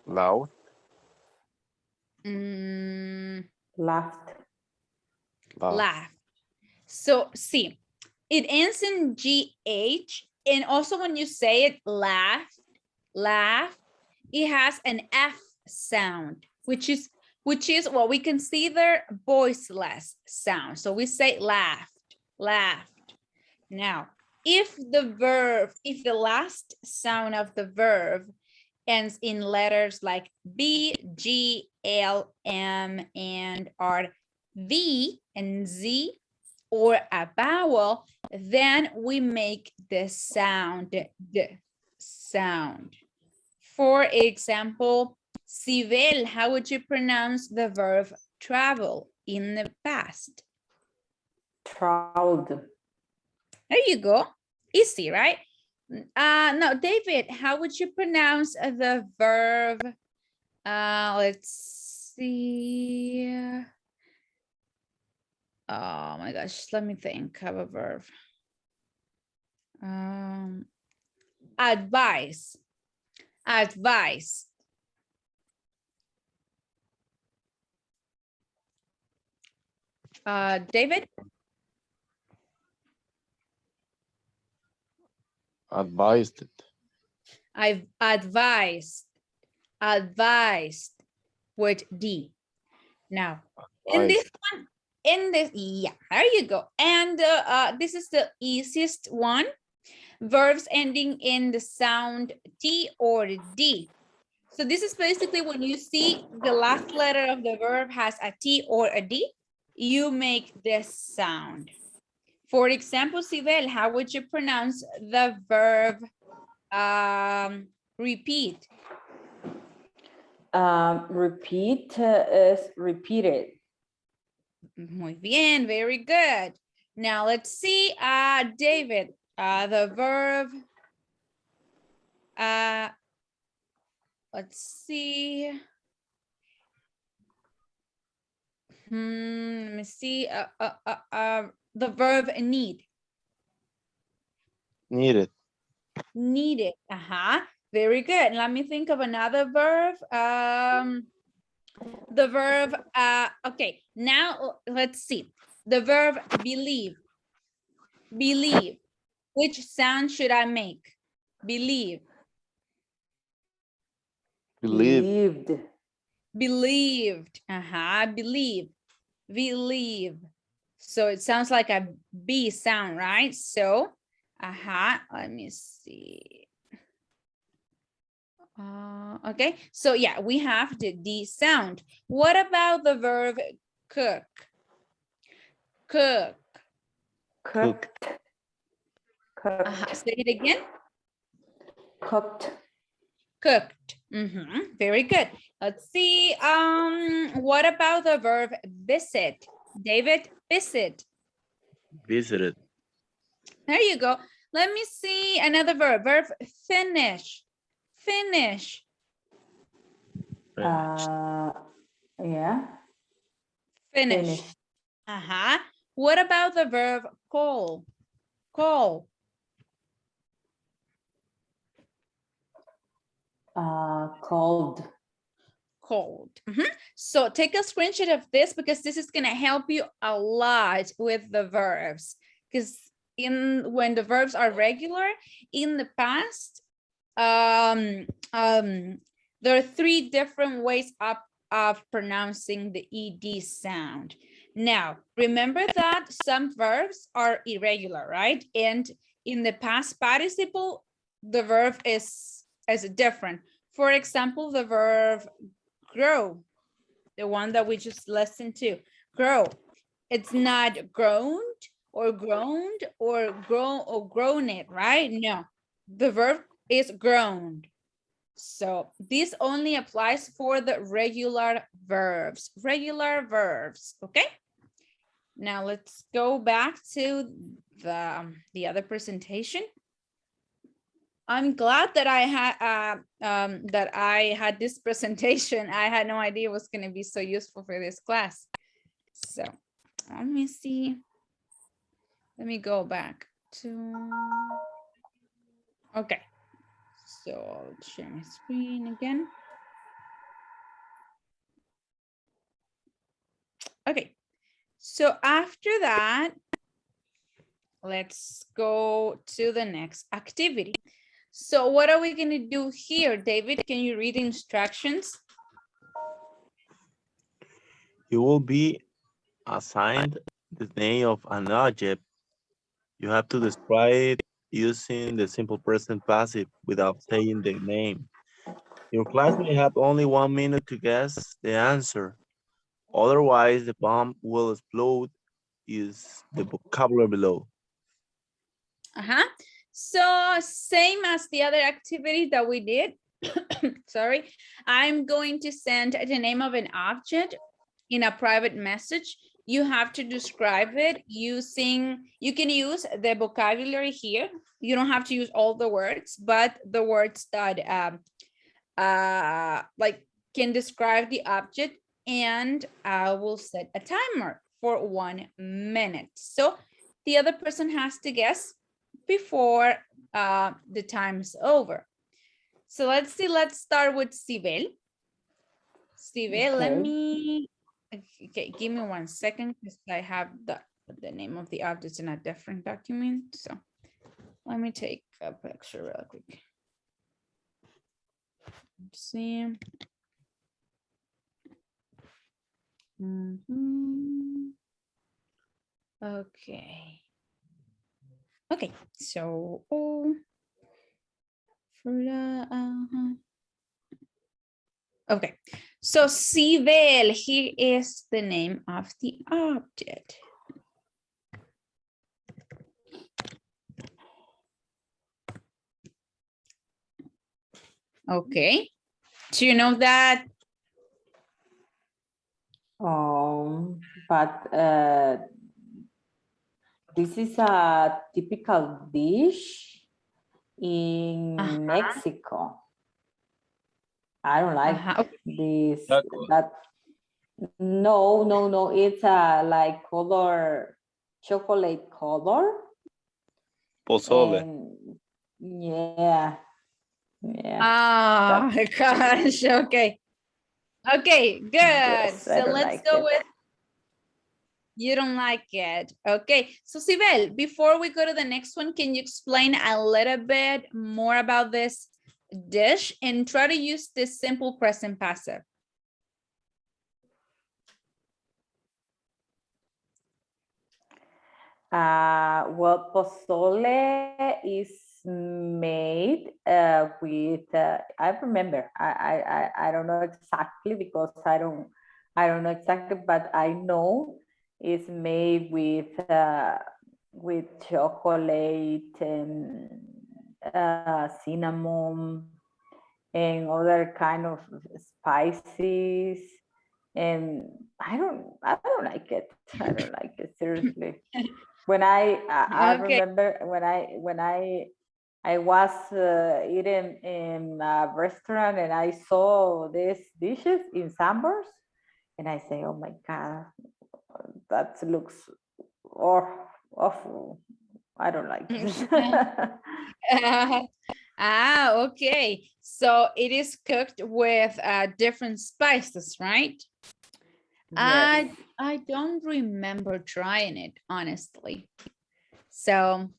Loud. Laughed. Laugh. So see, it ends in GH, and also when you say it, laugh, it has an F sound, which is what we consider voiceless sound. So we say laughed. Now, if the last sound of the verb ends in letters like B, G, L, M, and R, V and Z or a vowel, then we make the sound, the sound. For example, Sibel, how would you pronounce the verb travel in the past? Traveled. There you go. Easy, right? Now, David, how would you pronounce the verb? Let's see. Oh my gosh, let me think of a verb. Advice. Advice. David? Advised it. I've advised with D. Now, in this one, yeah, there you go. And this is the easiest one. Verbs ending in the sound T or D. So this is basically when you see the last letter of the verb has a T or a D, you make this sound. For example, Sibel, how would you pronounce the verb repeat? Repeat is repeated. Muy bien, very good. Now let's see, David, the verb, let's see. Let me see, the verb need. Needed. Needed, very good. Let me think of another verb. The verb, okay, now let's see. The verb believe. Believe. Which sound should I make? Believe. Believed. Believed. Believe. Believe. So it sounds like a B sound, right? So, let me see. Okay, so yeah, we have the D sound. What about the verb cook? Cook. Cooked. Cooked. Say it again. Cooked. Cooked. Very good. Let's see. What about the verb visit? David, visit. Visited. There you go. Let me see another verb. Verb finish. Finish. Yeah. Finish. What about the verb call? Call. Called. Called. So take a screenshot of this because this is going to help you a lot with the verbs. Because when the verbs are regular in the past, there are 3 different ways of pronouncing the ED sound. Now, remember that some verbs are irregular, right? And in the past participle, the verb is different. For example, the verb grow, the one that we just listened to, grow. It's not groaned or groaned or grown or grown it, right? No, the verb is groaned. So this only applies for the regular verbs, okay? Now let's go back to the other presentation. I'm glad that I had this presentation. I had no idea it was going to be so useful for this class. So let me see. Let me go back to, okay. So I'll share my screen again. Okay, so after that, let's go to the next activity. So what are we going to do here, David? Can you read the instructions? You will be assigned the name of an object. You have to describe it using the simple present passive without saying the name. Your class may have only 1 minute to guess the answer. Otherwise, the bomb will explode. Is the vocabulary below. So same as the other activity that we did. Sorry, I'm going to send the name of an object in a private message. You have to describe it using, you can use the vocabulary here. You don't have to use all the words, but the words that like can describe the object, and I will set a timer for 1 minute. So the other person has to guess before the time is over. So let's see, let's start with Sibel. Sibel, let Okay. me, okay, give me 1 second because I have the name of the object in a different document. So let me take a picture real quick. Let's see. Okay. Okay, so okay, so Sibel, here is the name of the object. Okay, do you know that? But this is a typical dish in Mexico. I don't like this. Tacos. That no. It's a like color, chocolate color. Pozole. And yeah. Oh my gosh. Okay. Okay, good. Yes, I So don't let's like go it. with, you don't like it. Okay. So Sibel, before we go to the next one, can you explain a little bit more about this dish and try to use this simple present passive? Well, pozole is made with. I remember. I don't know exactly because I don't know exactly, but I know it's made with chocolate and cinnamon and other kind of spices. And I don't like it. I don't like it, seriously. When I Okay. remember when I was eating in a restaurant and I saw these dishes in Sambors, and I say, oh my God, that looks awful. I don't like it. Okay. So it is cooked with different spices, right? Yes. I don't remember trying it, honestly. So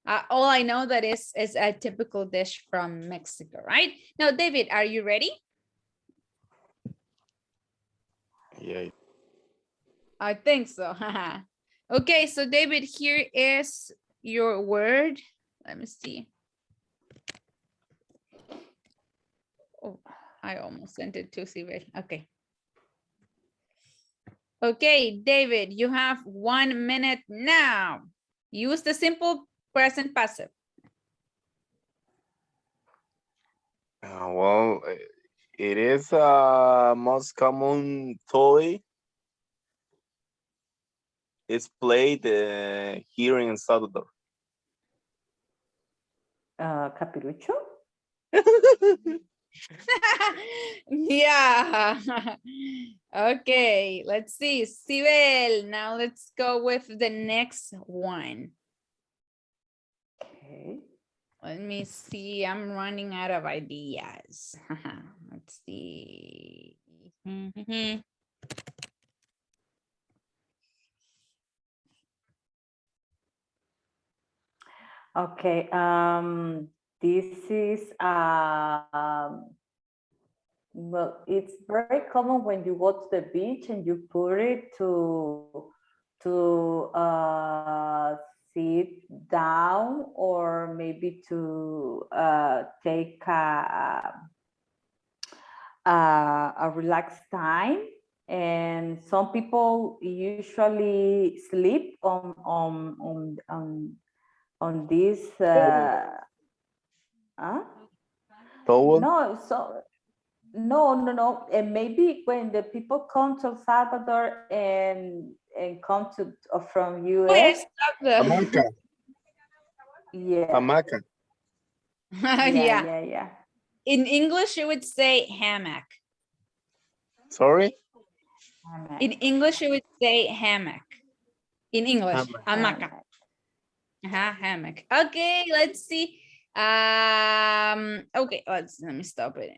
all I know that is a typical dish from Mexico, right? Now, David, are you ready? Yeah. I think so. Okay, so David, here is your word. Let me see. Oh, I almost sent it to Sibel. Okay. Okay, David, you have 1 minute now. Use the simple present passive. Well, it is a most common toy. It's played here in El Salvador. Capirucho? Yeah. Okay, let's see. Sibel, now let's go with the next one. Okay. Let me see. I'm running out of ideas. Let's see. Okay. This is well, it's very common when you go to the beach and you put it to sit down or maybe to take a relaxed time. And some people usually sleep on this. Huh? Towel? No, so no. And maybe when the people come to El Salvador and come to from Oh, yeah, US, stop the. Hamaca, yeah, hamaca. Yeah. yeah. In English, you would say hammock. Sorry? In English, you would say hammock. In English, hamaca. Hammock. Okay, let's see. Okay, let me stop it.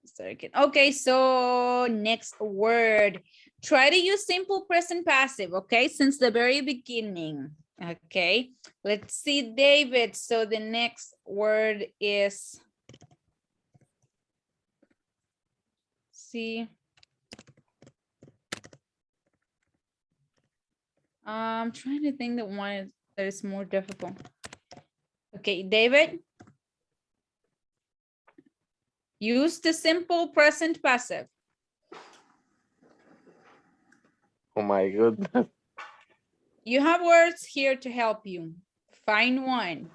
Start again. Okay, so next word. Try to use simple present passive, okay, since the very beginning. Okay, let's see, David. So the next word is, see. I'm trying to think that one that is more difficult. Okay, David. Use the simple present passive. Oh my goodness. You have words here to help you. Find one.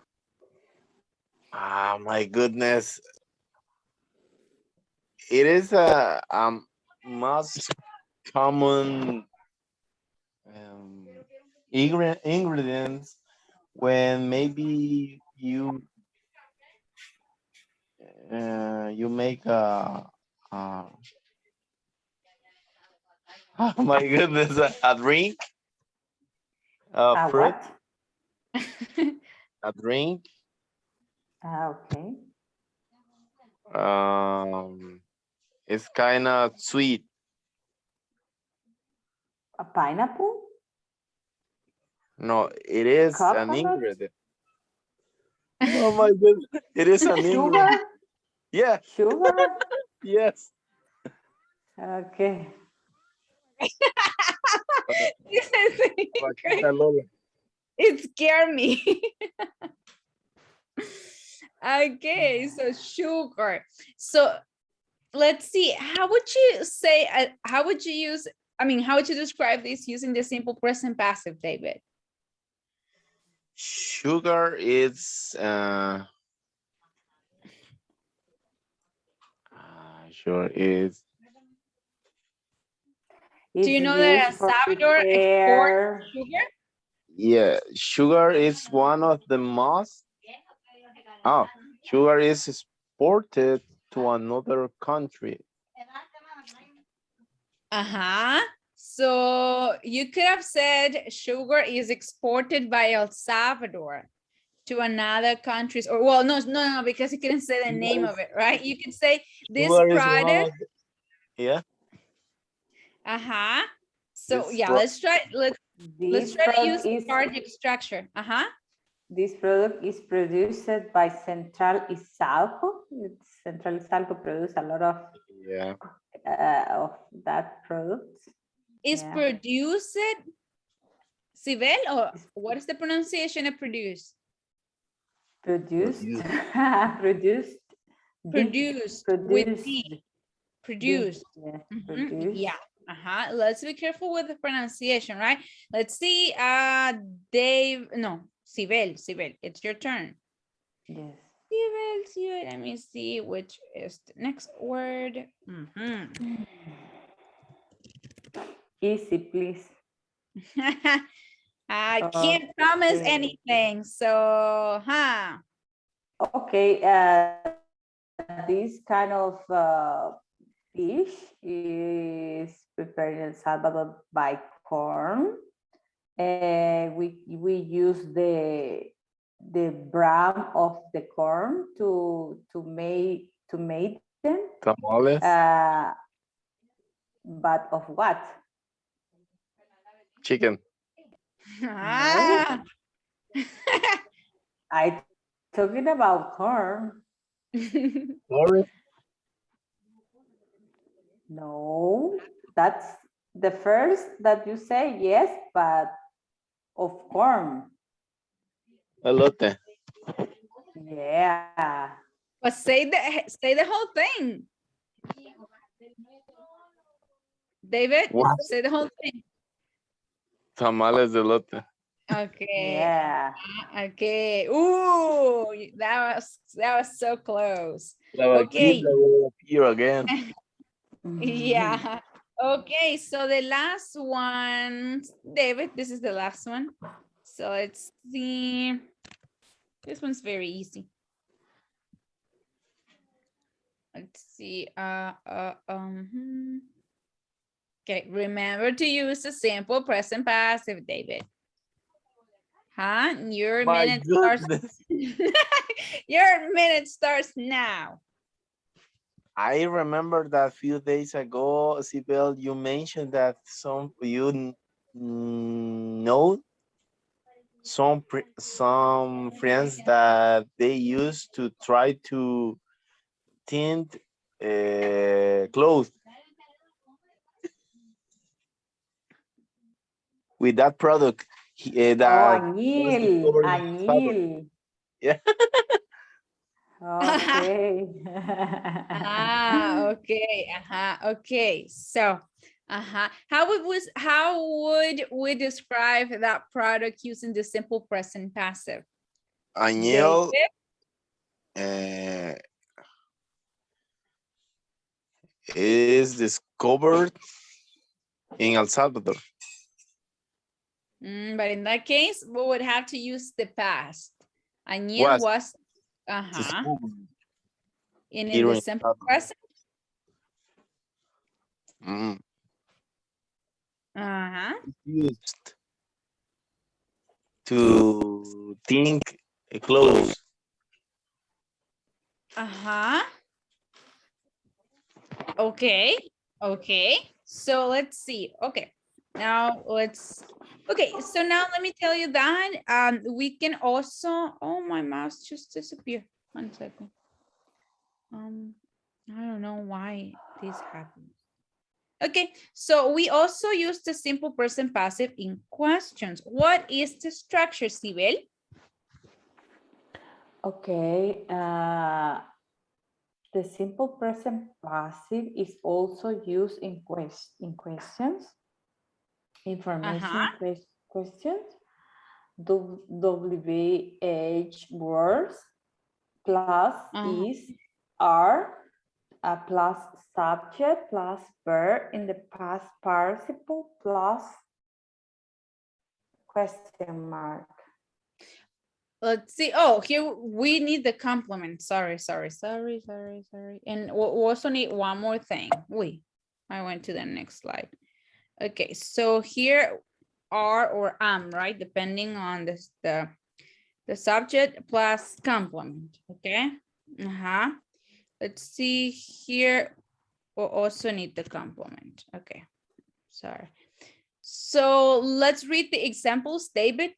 Ah, my goodness. It is a most common ingredients when maybe you make uh oh my goodness, a drink, a fruit, What? a drink. Okay. It's kind of sweet. A pineapple? No, it is an Coconut? ingredient. Oh my goodness, it is an ingredient. Sugar? Yeah, Sugar? yes. Okay. Vaquita Lola. It scared me. Okay, so sugar. So let's see, how would you say, how would you use, how would you describe this using the simple present passive, David? Sugar is sure is. Do you It's know that El used for Salvador exports prepare. sugar? Yeah, sugar is one of the most. Oh, sugar is exported to another country. So you could have said sugar is exported by El Salvador to another countries, or well, no, because you couldn't say the name of it, right? You can say this Sugar is one product. of yeah. So This yeah, let's try to use the target structure. This product is produced by Central Izalco. Central Izalco produce a lot of that product. Is produced, Sibel, or what is the pronunciation of produce? Produced. Produced with D. Produced. Yeah. Produced. Yeah. Let's be careful with the pronunciation, right? Let's see. Dave. No, Sibel. It's your turn. Yes. Sibel. Let me see which is the next word. Easy, please. I can't promise anything. So, Okay. This kind of fish is prepared in El Salvador by corn. We use the bran of the corn to make them. Tamales. But of what? Chicken. No. I talking about corn. Sorry. No, that's the first that you say, yes, but of corn. Elote. Yeah. But say the whole thing. David, What? say the whole thing. Tamales de lote. Okay. Yeah. Okay. Ooh, that was so close. La Okay. vaquita will appear again. Yeah. Okay, so the last one, David, this is the last one. So let's see. This one's very easy. Let's see. Okay, remember to use the simple present passive, David. Huh? Your My minute starts. goodness. Your minute starts now. I remember that few days ago, Sibel, you mentioned that know some friends that they used to try to tint clothes with that product Oh, that was añil, discovered in El Salvador. añil. Yeah. Okay. Okay. Okay. So, how would we describe that product using the simple present passive? Añel is discovered in El Salvador. But in that case, we would have to use the past. Añil was Discovered in here the in simple Salvador. present. Used to think close. Okay. Okay. So let's see. Okay. Now so now let me tell you that we can also, oh, my mouse just disappeared. 1 second. I don't know why this happened. Okay, so we also use the simple present passive in questions. What is the structure, Sibel? Okay. The simple present passive is also used in questions, information questions, WH words, plus is, are, plus subject, plus verb in the past participle, plus question mark. Let's see. Oh, here we need the complement. Sorry. And we also need one more thing. I went to the next slide. Okay, so here are or am, right? Depending on the subject plus complement. Okay. Let's see here. We'll also need the complement. Okay. Sorry. So let's read the examples, David.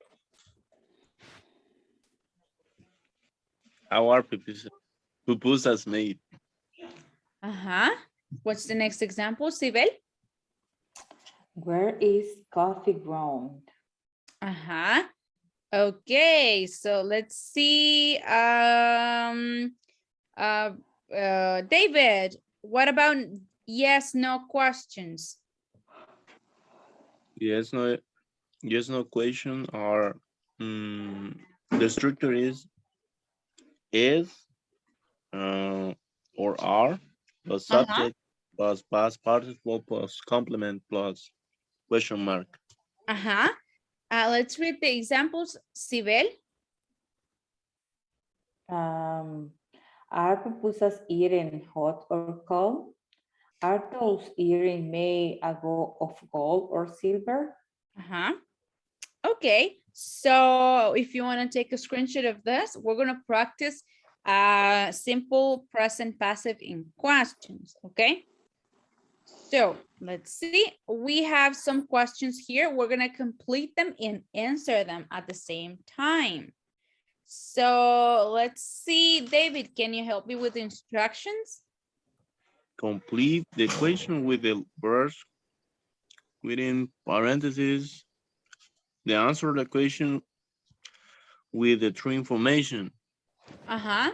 Our pupusas made. What's the next example, Sibel? Where is coffee ground? Okay, so let's see. David, what about yes, no questions? Yes, no question, or the structure is or are plus subject plus past participle plus complement plus question mark. Let's read the examples, Sibel. Are pupusas eaten hot or cold? Are those earrings made of gold or silver? Okay, so if you want to take a screenshot of this, we're going to practice simple present passive in questions. Okay, so let's see. We have some questions here. We're going to complete them and answer them at the same time. So let's see. David, can you help me with the instructions? Complete the equation with the words within parentheses. The answer the equation with the true information.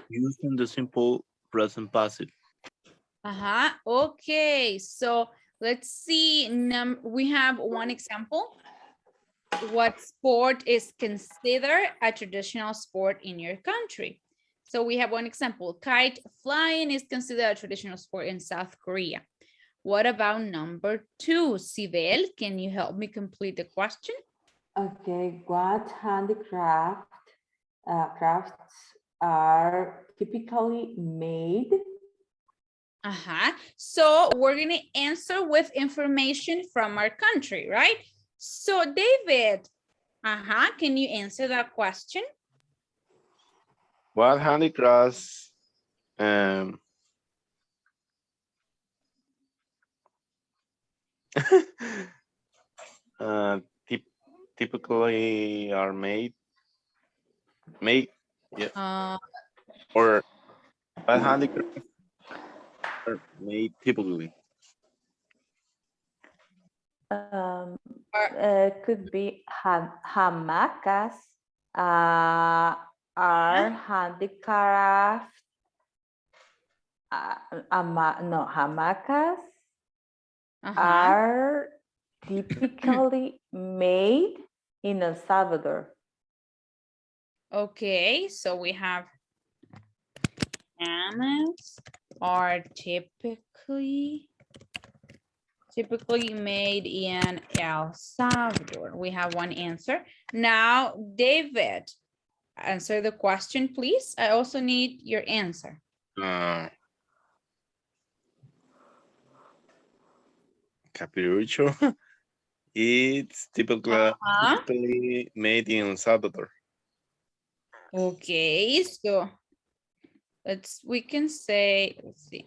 Using the simple present passive. Okay, so Let's see. We have one example. What sport is considered a traditional sport in your country? So we have one example. Kite flying is considered a traditional sport in South Korea. What about number 2? Sibel, can you help me complete the question? Okay, what handicraft crafts are typically made? So we're going to answer with information from our country, right? So David, can you answer that question? What handicrafts uh, typically are made, yeah, or what handicrafts are made typically? Could be hamacas, are handicraft, no, hamacas are typically made in El Salvador. Okay, so we have hammocks are typically made in El Salvador. We have one answer. Now, David, answer the question, please. I also need your answer. Capirucho. It's typically made in El Salvador. Okay, so we can say, let's see.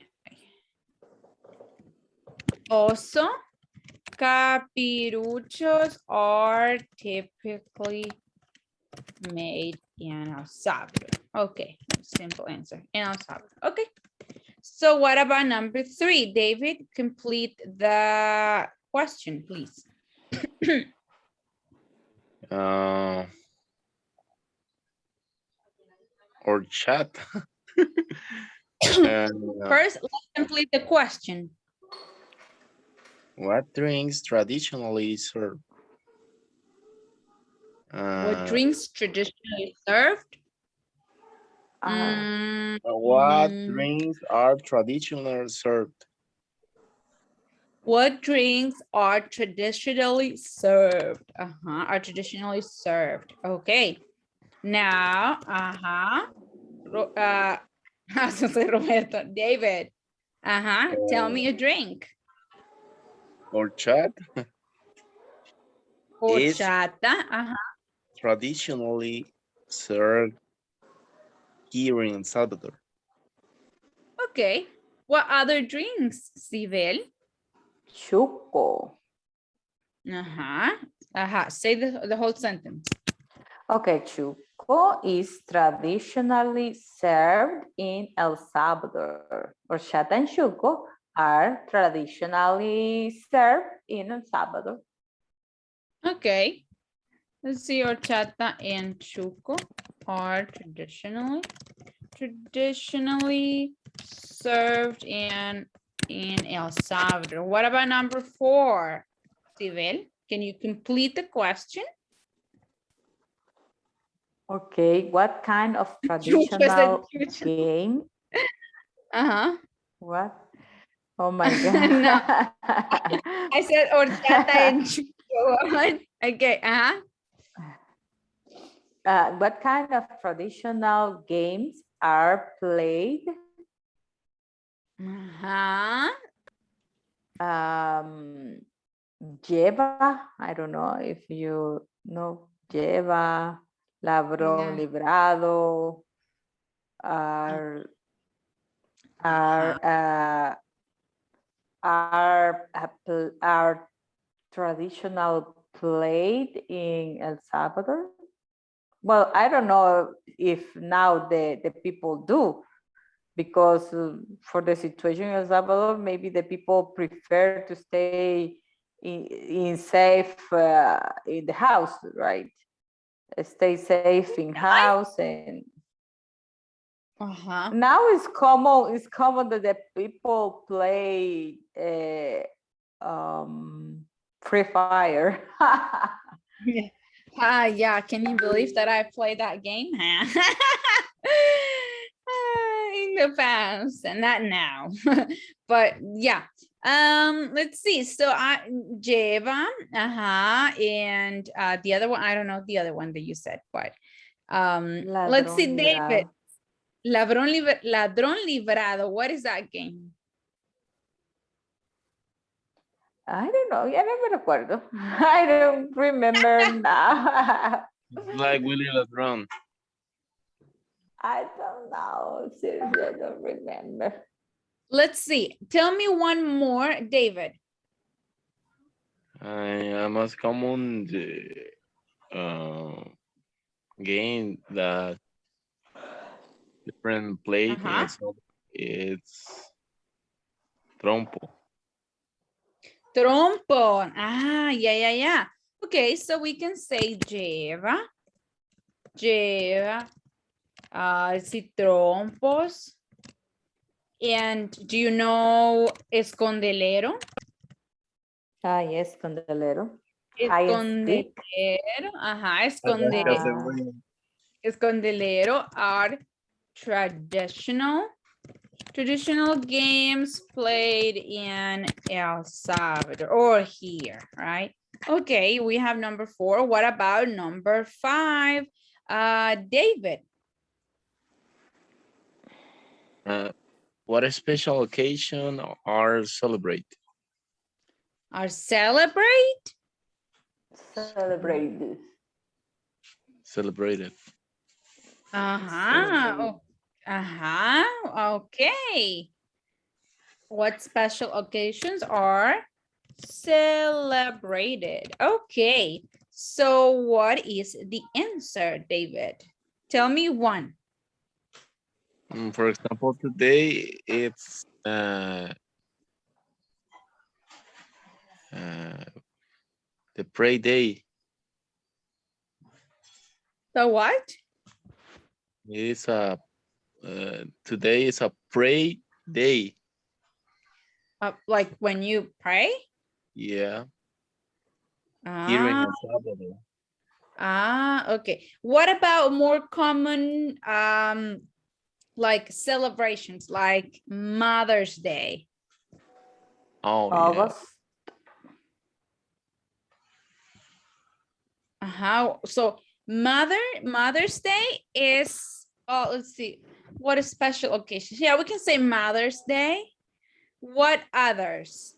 Also, capiruchos are typically made in El Salvador. Okay, simple answer, in El Salvador. Okay, so what about number 3? David, complete the question, please. Or chat. First, let's complete the question. What drinks traditionally served? What drinks traditionally served? What drinks are traditionally served? What drinks are traditionally served? Are traditionally served. Okay. Now, Roberto, David. Tell me a drink. Horchata. Horchata. Traditionally served here in El Salvador. Okay. What other drinks, Sibel? Chuco. Say the whole sentence. Okay, chuco is traditionally served in El Salvador. Horchata and chuco are traditionally served in El Salvador. Okay. Let's see, horchata and chuco are traditionally served in El Salvador. What about number 4? Sibel, can you complete the question? Okay, what kind of traditional game? What? Oh my God. No, I said horchata and chuco. Okay, What kind of traditional games are played? Lleva, I don't know if you know, lleva, ladrón, librado, are traditional played in El Salvador? Well, I don't know if now the people do, because for the situation in El Salvador, maybe the people prefer to stay in safe in the house, right? Stay safe in house, and now it's common that the people play Free Fire. Yeah, can you believe that I played that game? In the past and not now. But yeah. Let's see. So I lleva, and the other one, I don't know the other one that you said, but let's see, Ladrón David. librado. Ladrón librado. What is that game? I don't know, ya no me recuerdo. I don't remember now. Like Willie Ladron. I don't know, seriously, I don't remember. Let's see. Tell me one more, David. A más common game that different play it's trompo. Trompo. Yeah. Okay, so we can say lleva. Let's see, trompos. And do you know escondelero? Yes, Candelero. Escondelero. Escondelero. Escondelero are traditional games played in El Salvador or here, right? Okay, we have number 4. What about number 5? David. What a special occasion are celebrate? Are celebrate? Celebrated. Celebrated. Okay. What special occasions are celebrated? Okay. So what is the answer, David? Tell me one. For example, today it's the pray day. The what? It's a today is a pray day. Like when you pray? Yeah. Here in El Salvador. Okay. What about more common like celebrations like Mother's Day? Oh, August. So Mother's Day is, oh, let's see, what a special occasion. Yeah, we can say Mother's Day. What others?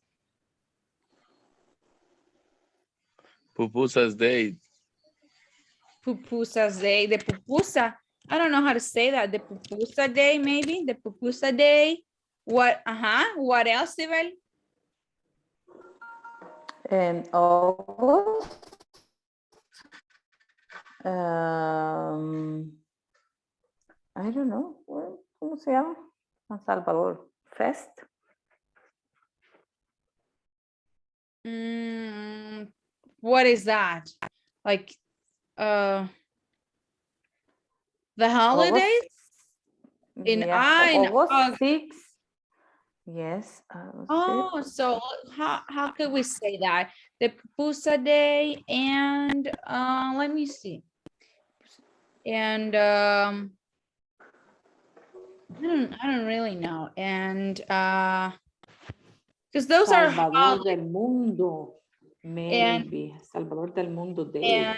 Pupusas Day. Pupusas Day, the pupusa. I don't know how to say that. The pupusa day, maybe the pupusa day. What? What else, Sibel? In August. I don't know. ¿Cómo se llama? San Salvador Fest. What is that? Like the holidays? In August 6. Yes. Oh, so how could we say that? The pupusa day and let me see. And I don't really know. And because those Salvador del Mundo, maybe Salvador del Mundo Day.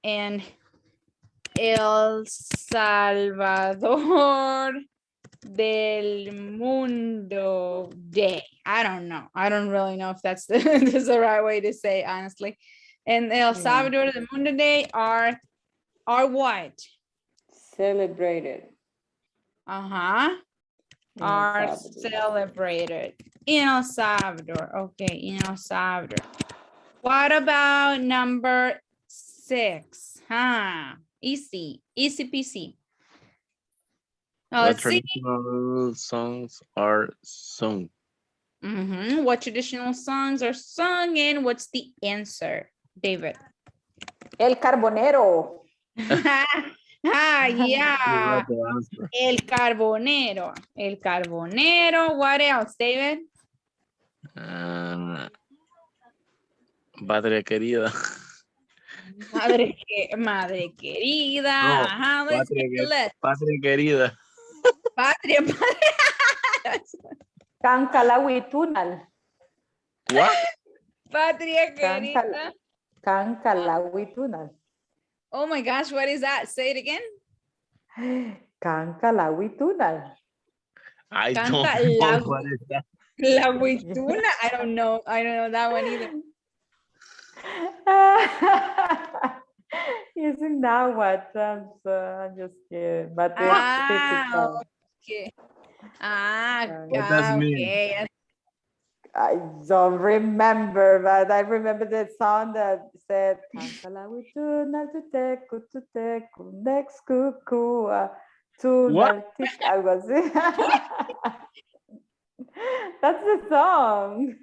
And El Salvador del Mundo Day. I don't know. I don't really know if that's that's the right way to say, honestly. And El Salvador del Mundo Day are what? Celebrated. Are celebrated in El Salvador. Okay, in El Salvador. What about number 6? Easy peasy. Now, What let's see. traditional songs are sung? What traditional songs are sung and what's the answer, David? El Carbonero. Yeah. El Carbonero. What else, David? Patria querida. Madre querida. No, Ajá, let's patria, get the list. patria querida. Patria, patria. Cancalahuitunal. What? Patria Cancal- querida. Cancalahuitunal. Oh my gosh, what is that? Say it again. Cancalahuitunal. I don't Canta know la, what is that. la huituna. I don't know. I don't know that one either. Using Nahuatl, I'm just kidding. But it's Ah, typical. okay. Ah, What does it mean? okay. I don't remember, but I remember that song that said "Cancalahuitunal tutecu tutecu next cuckoo tunal tic." Algo así. That's the song.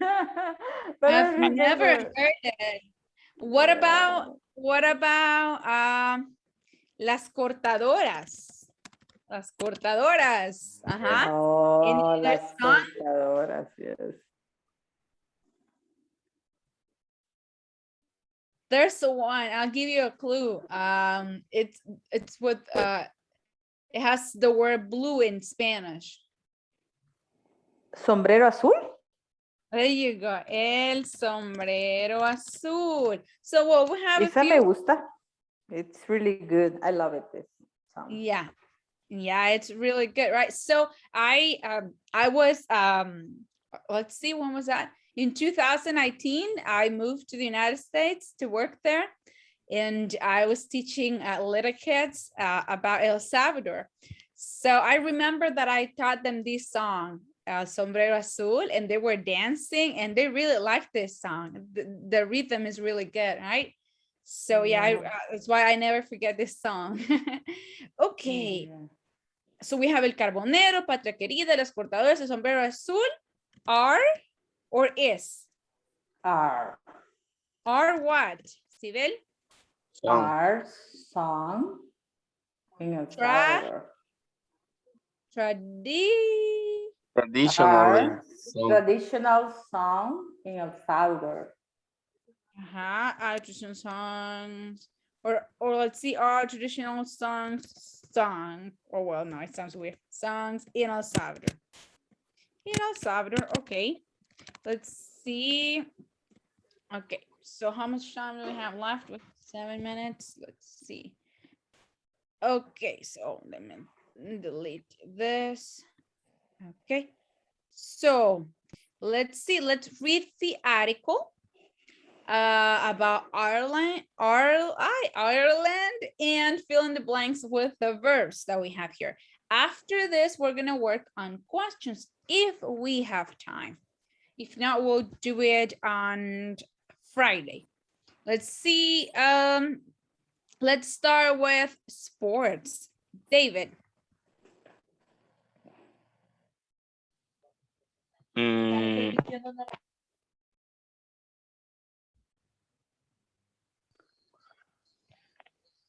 But I I've never remember. heard it. What about las cortadoras? Las cortadoras. Ajá. Any Oh, other las song? cortadoras, yes. There's one. I'll give you a clue. It's with it has the word blue in Spanish. Sombrero azul. There you go. El sombrero azul. So well, we have a Esa me few. gusta. It's really good. I love it. This song. Yeah. Yeah, it's really good, right? So I was let's see, when was that? In 2019, I moved to the United States to work there, and I was teaching little kids about El Salvador. So I remember that I taught them this song, Sombrero Azul, and they were dancing, and they really liked this song. The rhythm is really good, right? So yeah, that's why I never forget this song. Okay. Yeah. So we have El Carbonero, Patria Querida, Las Cortadoras, El Sombrero Azul. Are or is? Our What? Sibel? our song in El Tra- Salvador. Traditionally. Our traditional song in El Salvador. Our traditional songs. Or let's see, our traditional song. Oh, well, no, it sounds weird. Songs in El Salvador. In El Salvador, okay. Let's see. Okay, so how much time do we have left? With 7 minutes. Let's see. Okay, so let me delete this. Okay, so let's see. Let's read the article about Ireland, and fill in the blanks with the verbs that we have here. After this, we're gonna work on questions if we have time. If not, we'll do it on Friday. Let's see. Let's start with sports. David.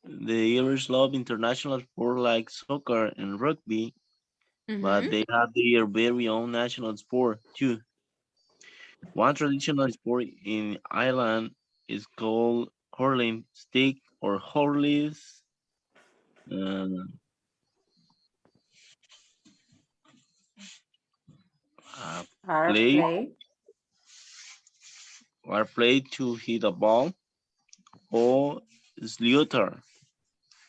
The Irish love international sport like soccer and rugby, but they have their very own national sport too. One traditional sport in Ireland is called hurling stick or hurleys. Our Play are played to hit a ball or slaughter.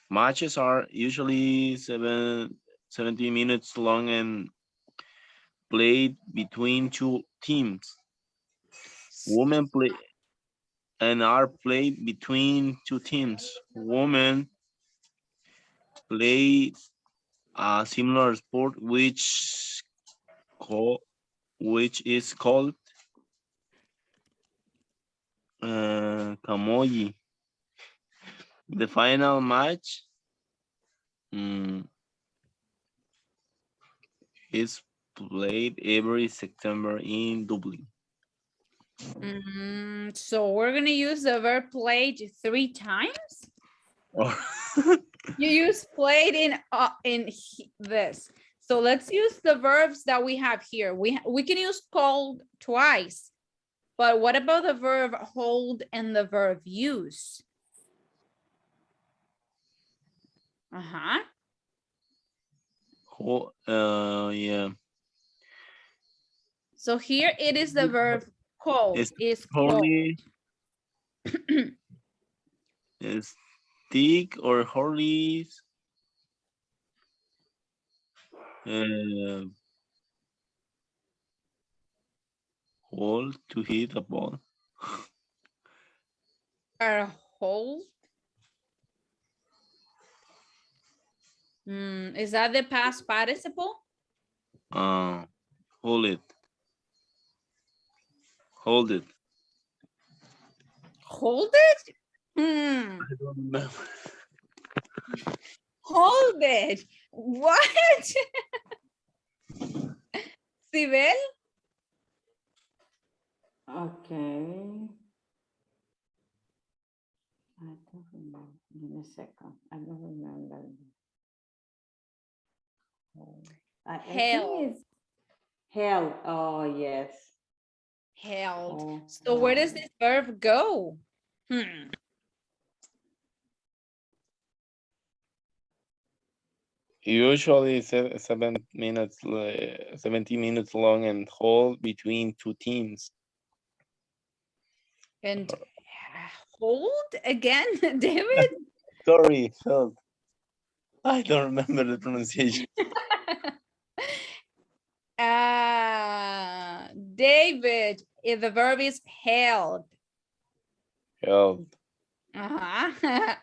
Matches are usually 70 minutes long and played between two teams. Women play and are played between two teams. Women play a similar sport which is called Camogie. The final match is played every September in Dublin. So we're gonna use the verb played 3 times. You use played in this. So let's use the verbs that we have here. We can use called twice. But what about the verb hold and the verb use? Uh-huh. Yeah. So here it is the verb hold. It's Is hold. Holy. Is stick or holy. Hold to hit a ball. Hold. Is that the past participle? Hold it. Hold it. Hold it? I don't remember. Hold it. What? Sibel? Okay. I don't remember. Give me a second. I don't remember. I Held. think it's held. Oh, yes. Held. Oh, So where does held. this verb go? Usually 7 minutes, 70 minutes long and hold between two teams. And hold again, David? Sorry, held. I don't remember the pronunciation. David, if the verb is held. Held. Uh-huh.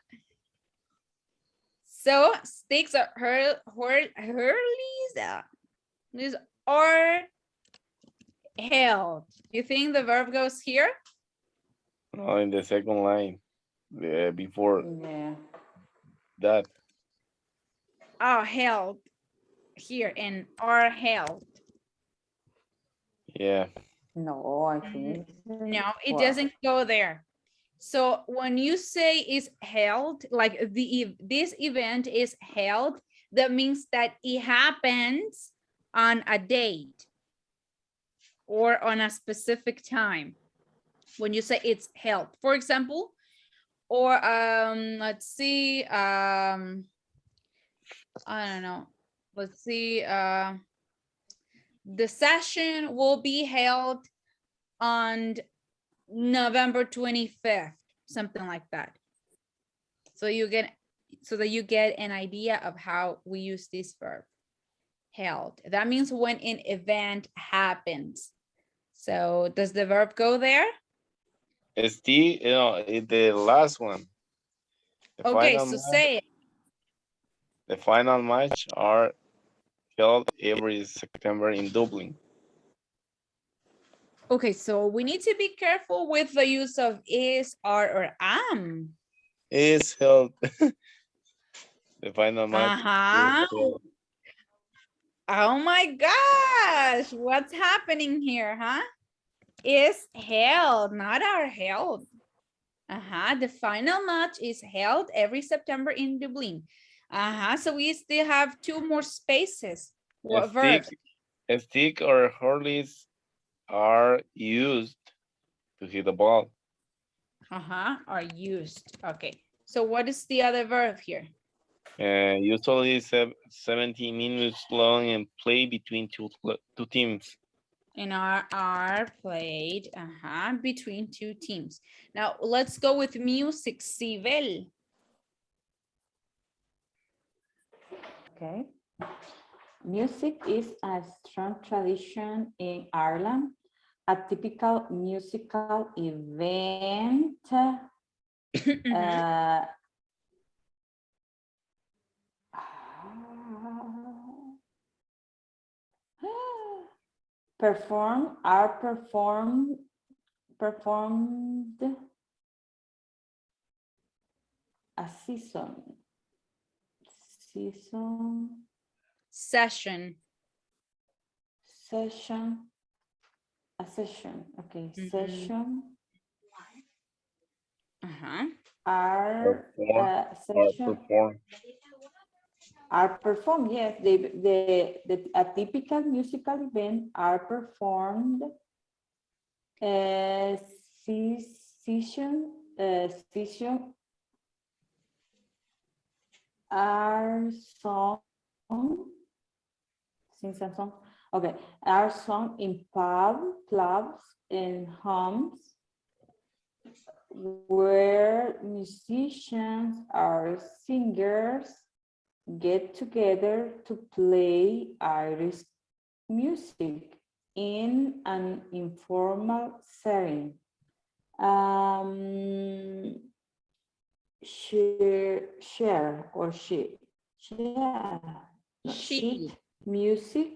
So sticks are these are held. You think the verb goes here? No, in the second line, before Yeah. that. Oh, held here and are held. Yeah. No, I think. No, it Well, doesn't go there. So when you say is held, like this event is held, that means that it happens on a date or on a specific time. When you say it's held, for example, or let's see, I don't know. Let's see, the session will be held on November 25th, something like that. So that you get an idea of how we use this verb, held. That means when an event happens. So does the verb go there? It's the last one. The Okay, final so match, say it. the final match are held every September in Dublin. Okay, so we need to be careful with the use of is, are, or am. Is held. The final match. Uh-huh. Oh my gosh, what's happening here, huh? Is held, not are held. The final match is held every September in Dublin. So we still have two more spaces. What verbs? A stick or hurleys are used to hit the ball. Are used. Okay. So what is the other verb here? Usually 70 minutes long and play between two teams. And are played between two teams. Now let's go with music, Sibel. okay. Music is a strong tradition in Ireland. A typical musical event performed a session, okay, session are performed, yes, a typical musical event are performed Season are song, sing some song. Okay, are sung in clubs, and homes where musicians or singers get together to play Irish music in an informal setting. Share or sheet music,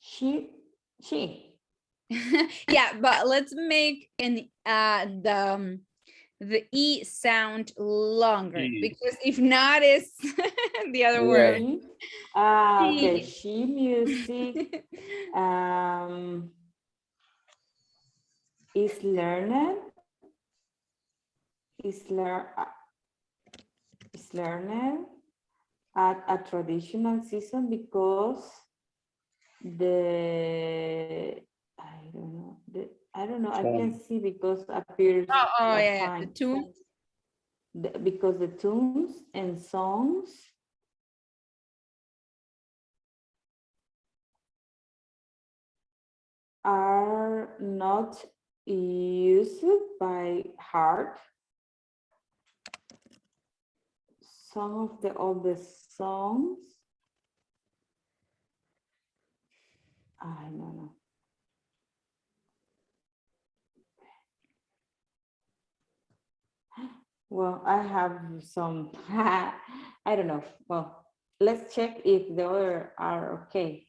she Yeah, but let's make the E sound longer, E. because if not, it's the other Yeah. word. okay, She. she music is learned at a traditional season because I don't know, I can see because appears Oh a yeah, the fine tune. because the tunes and songs are not used by heart. Some of the oldest songs, I don't know. Well, I have some, I don't know. Well, let's check if the other are okay.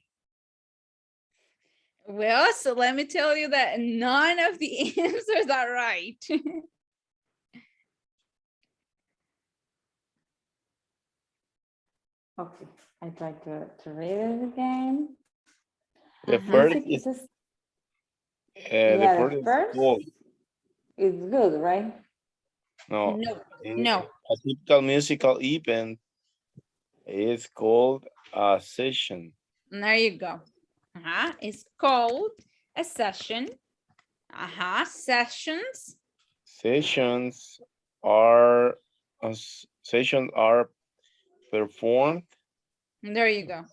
Well, so let me tell you that none of the answers are right. Okay, I try to read it again. The first Music is is the first is cold. it's good, right? No, No, it's no. a typical musical event is called a session. There you go. It's called a session. Sessions. Sessions are performed There you go. in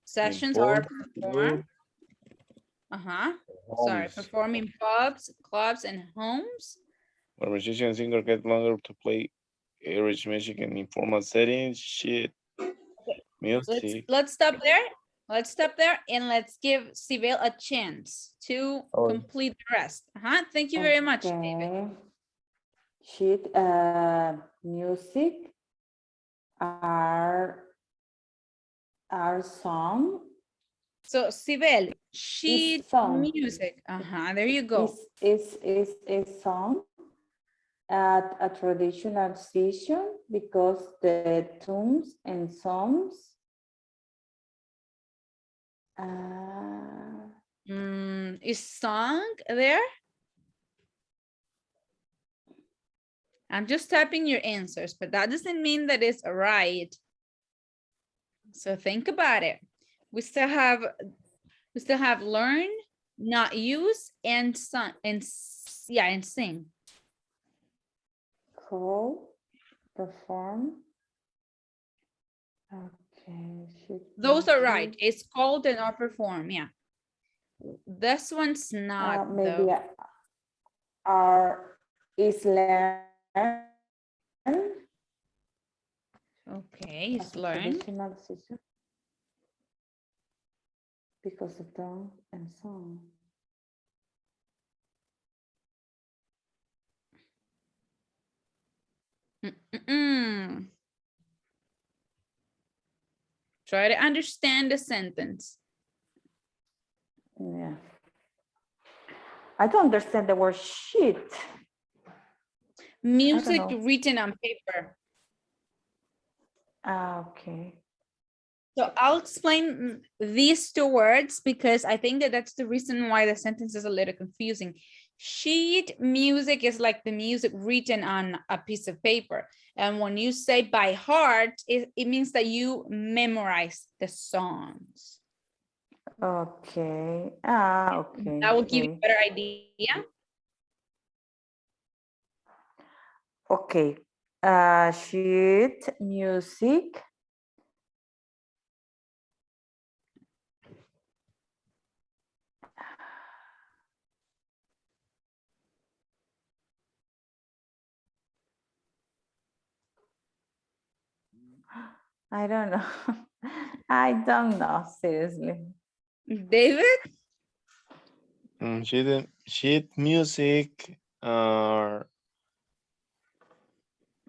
Sessions are pubs, performed. Sorry, homes, performing pubs, clubs, and homes. where musicians and singers get longer to play Irish music in informal settings. Shit, music. Let's stop there. Let's stop there and let's give Sibel a chance to Oh. complete the rest. Thank you very much, David. Okay. Sheet music are song. So Sibel, sheet song. music. There you go. Is a song at a traditional session because the tunes and songs Is song there? I'm just typing your answers, but that doesn't mean that it's right. So think about it. We still have learn, not use, and sing, and sing. call, perform. Okay. Those are right. It's called and or perform. Yeah. This one's not maybe though. is learn. Okay, it's learn. Traditional session because of dance and song. Try to understand the sentence. Yeah. I don't understand the word sheet. Music written on paper. Okay. So I'll explain these two words because I think that that's the reason why the sentence is a little confusing. Sheet music is like the music written on a piece of paper. And when you say by heart, it means that you memorize the songs. Okay. Okay. That will give you Okay. a better idea. Okay. Sheet music. I don't know. I don't know, seriously. David? Sheet music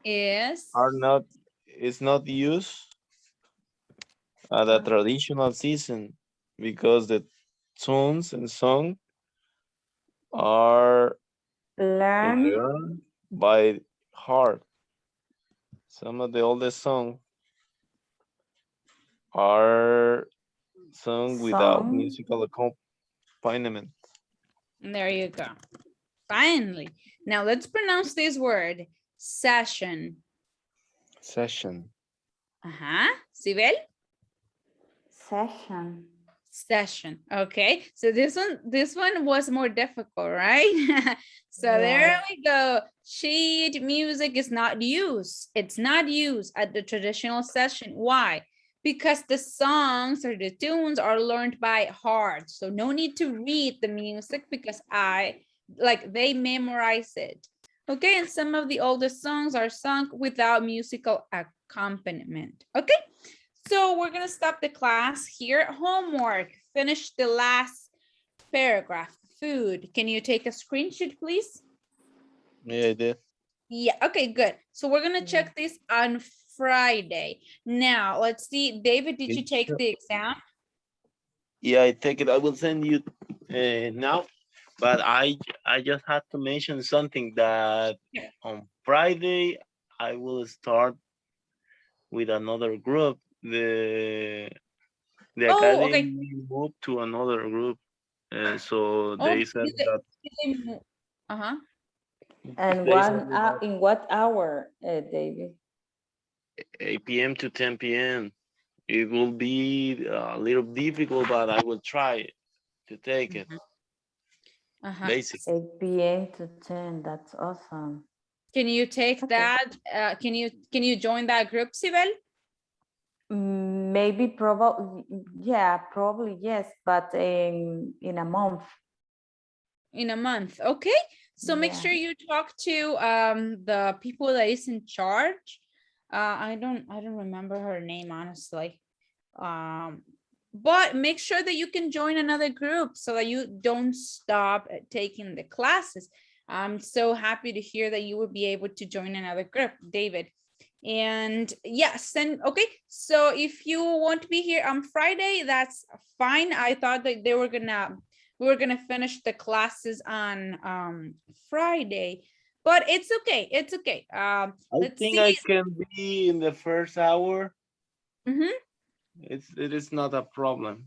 Yes. are not is not used at a traditional season because the tunes and song are Learn. learned by heart. Some of the oldest songs are sung without Song. musical accompaniment. There you go. Finally. Now let's pronounce this word. Session. Session. Uh-huh. Sibel? Session. Session. Okay. So this one was more difficult, right? So there Yeah. we go. Sheet music is not used. It's not used at the traditional session. Why? Because the songs or the tunes are learned by heart. So no need to read the music because they memorize it. Okay, and some of the oldest songs are sung without musical accompaniment. Okay, so we're gonna stop the class here. Homework, finish the last paragraph. Food, can you take a screenshot, please? Yeah, I did. Yeah, okay, good. So we're gonna check this on Friday. Now, let's see, David, did you take the exam? Yeah, I take it. I will send you now, but I just have to mention something that Yeah. on Friday I will start with another group. The Oh, academy okay. moved to another group, so Oh, they said that uh-huh. And they said that in what hour, David? 8 p.m. to 10 p.m. It will be a little difficult, but I will try to take it. Uh-huh. Basic. 8 p.m. to 10. That's awesome. Can you take that? Can you join that group, Sibel? Maybe, probably, yeah, probably yes, but in a month. In a month, okay? So make Yeah. sure you talk to the people that is in charge. I don't remember her name, honestly. But make sure that you can join another group so that you don't stop taking the classes. I'm so happy to hear that you will be able to join another group, David. And yes, and okay, so if you want to be here on Friday, that's fine. I thought that we were gonna finish the classes on Friday, but it's okay, it's okay. I Let's think see. I can be in the first hour. Mhm. It is not a problem.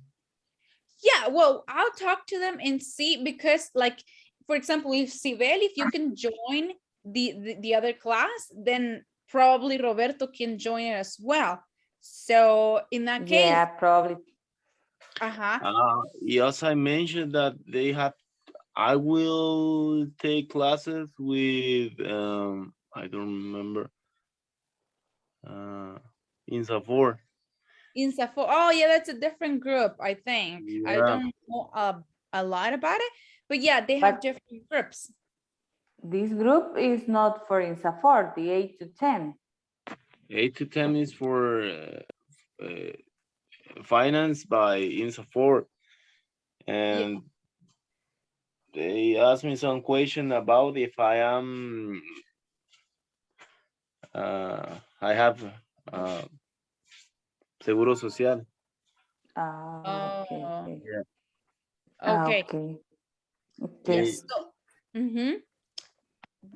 Yeah, well, I'll talk to them and see, because like, for example, if Sibel, if you can join the other class, then probably Roberto can join it as well. So in that case, Yeah, probably. uh-huh. Yes, I mentioned that they have. I will take classes with I don't remember. In Safor. In Safo, oh yeah, that's a different group, I think. I Yeah. don't know a lot about it, but yeah, they have But different groups. this group is not for INSAFORP, the 8 to 10. 8 to 10 is for finance by INSAFOR. And they asked me some question about if I am I have Seguro Social. Okay, Oh, okay. Yeah. okay. Okay. Okay. Yes. So,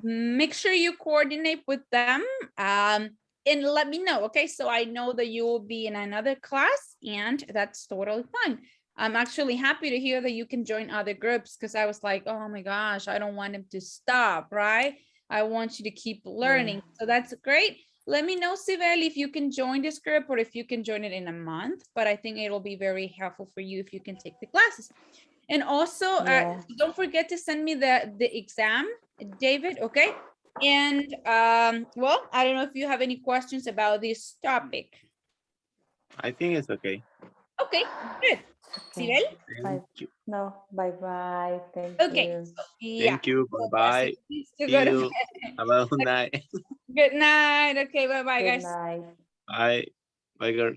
make sure you coordinate with them, and let me know, okay? So I know that you will be in another class, and that's totally fine. I'm actually happy to hear that you can join other groups, because I was like, oh my gosh, I don't want him to stop, right? I want you to keep learning. So that's great. Let me know, Sibel, if you can join this group or if you can join it in a month, but I think it'll be very helpful for you if you can take the classes. And also, Yeah. don't forget to send me the exam, David, okay? And well, I don't know if you have any questions about this topic. I think it's okay. Okay, good. Sibel? Bye. Thank you. No, bye-bye. Thank Okay. you. Yeah. Thank you. So Bye-bye. Jesse needs to See go to you. bed. Have a good night. Good night. Okay, bye-bye, Good guys. night. Bye. Bye, girl.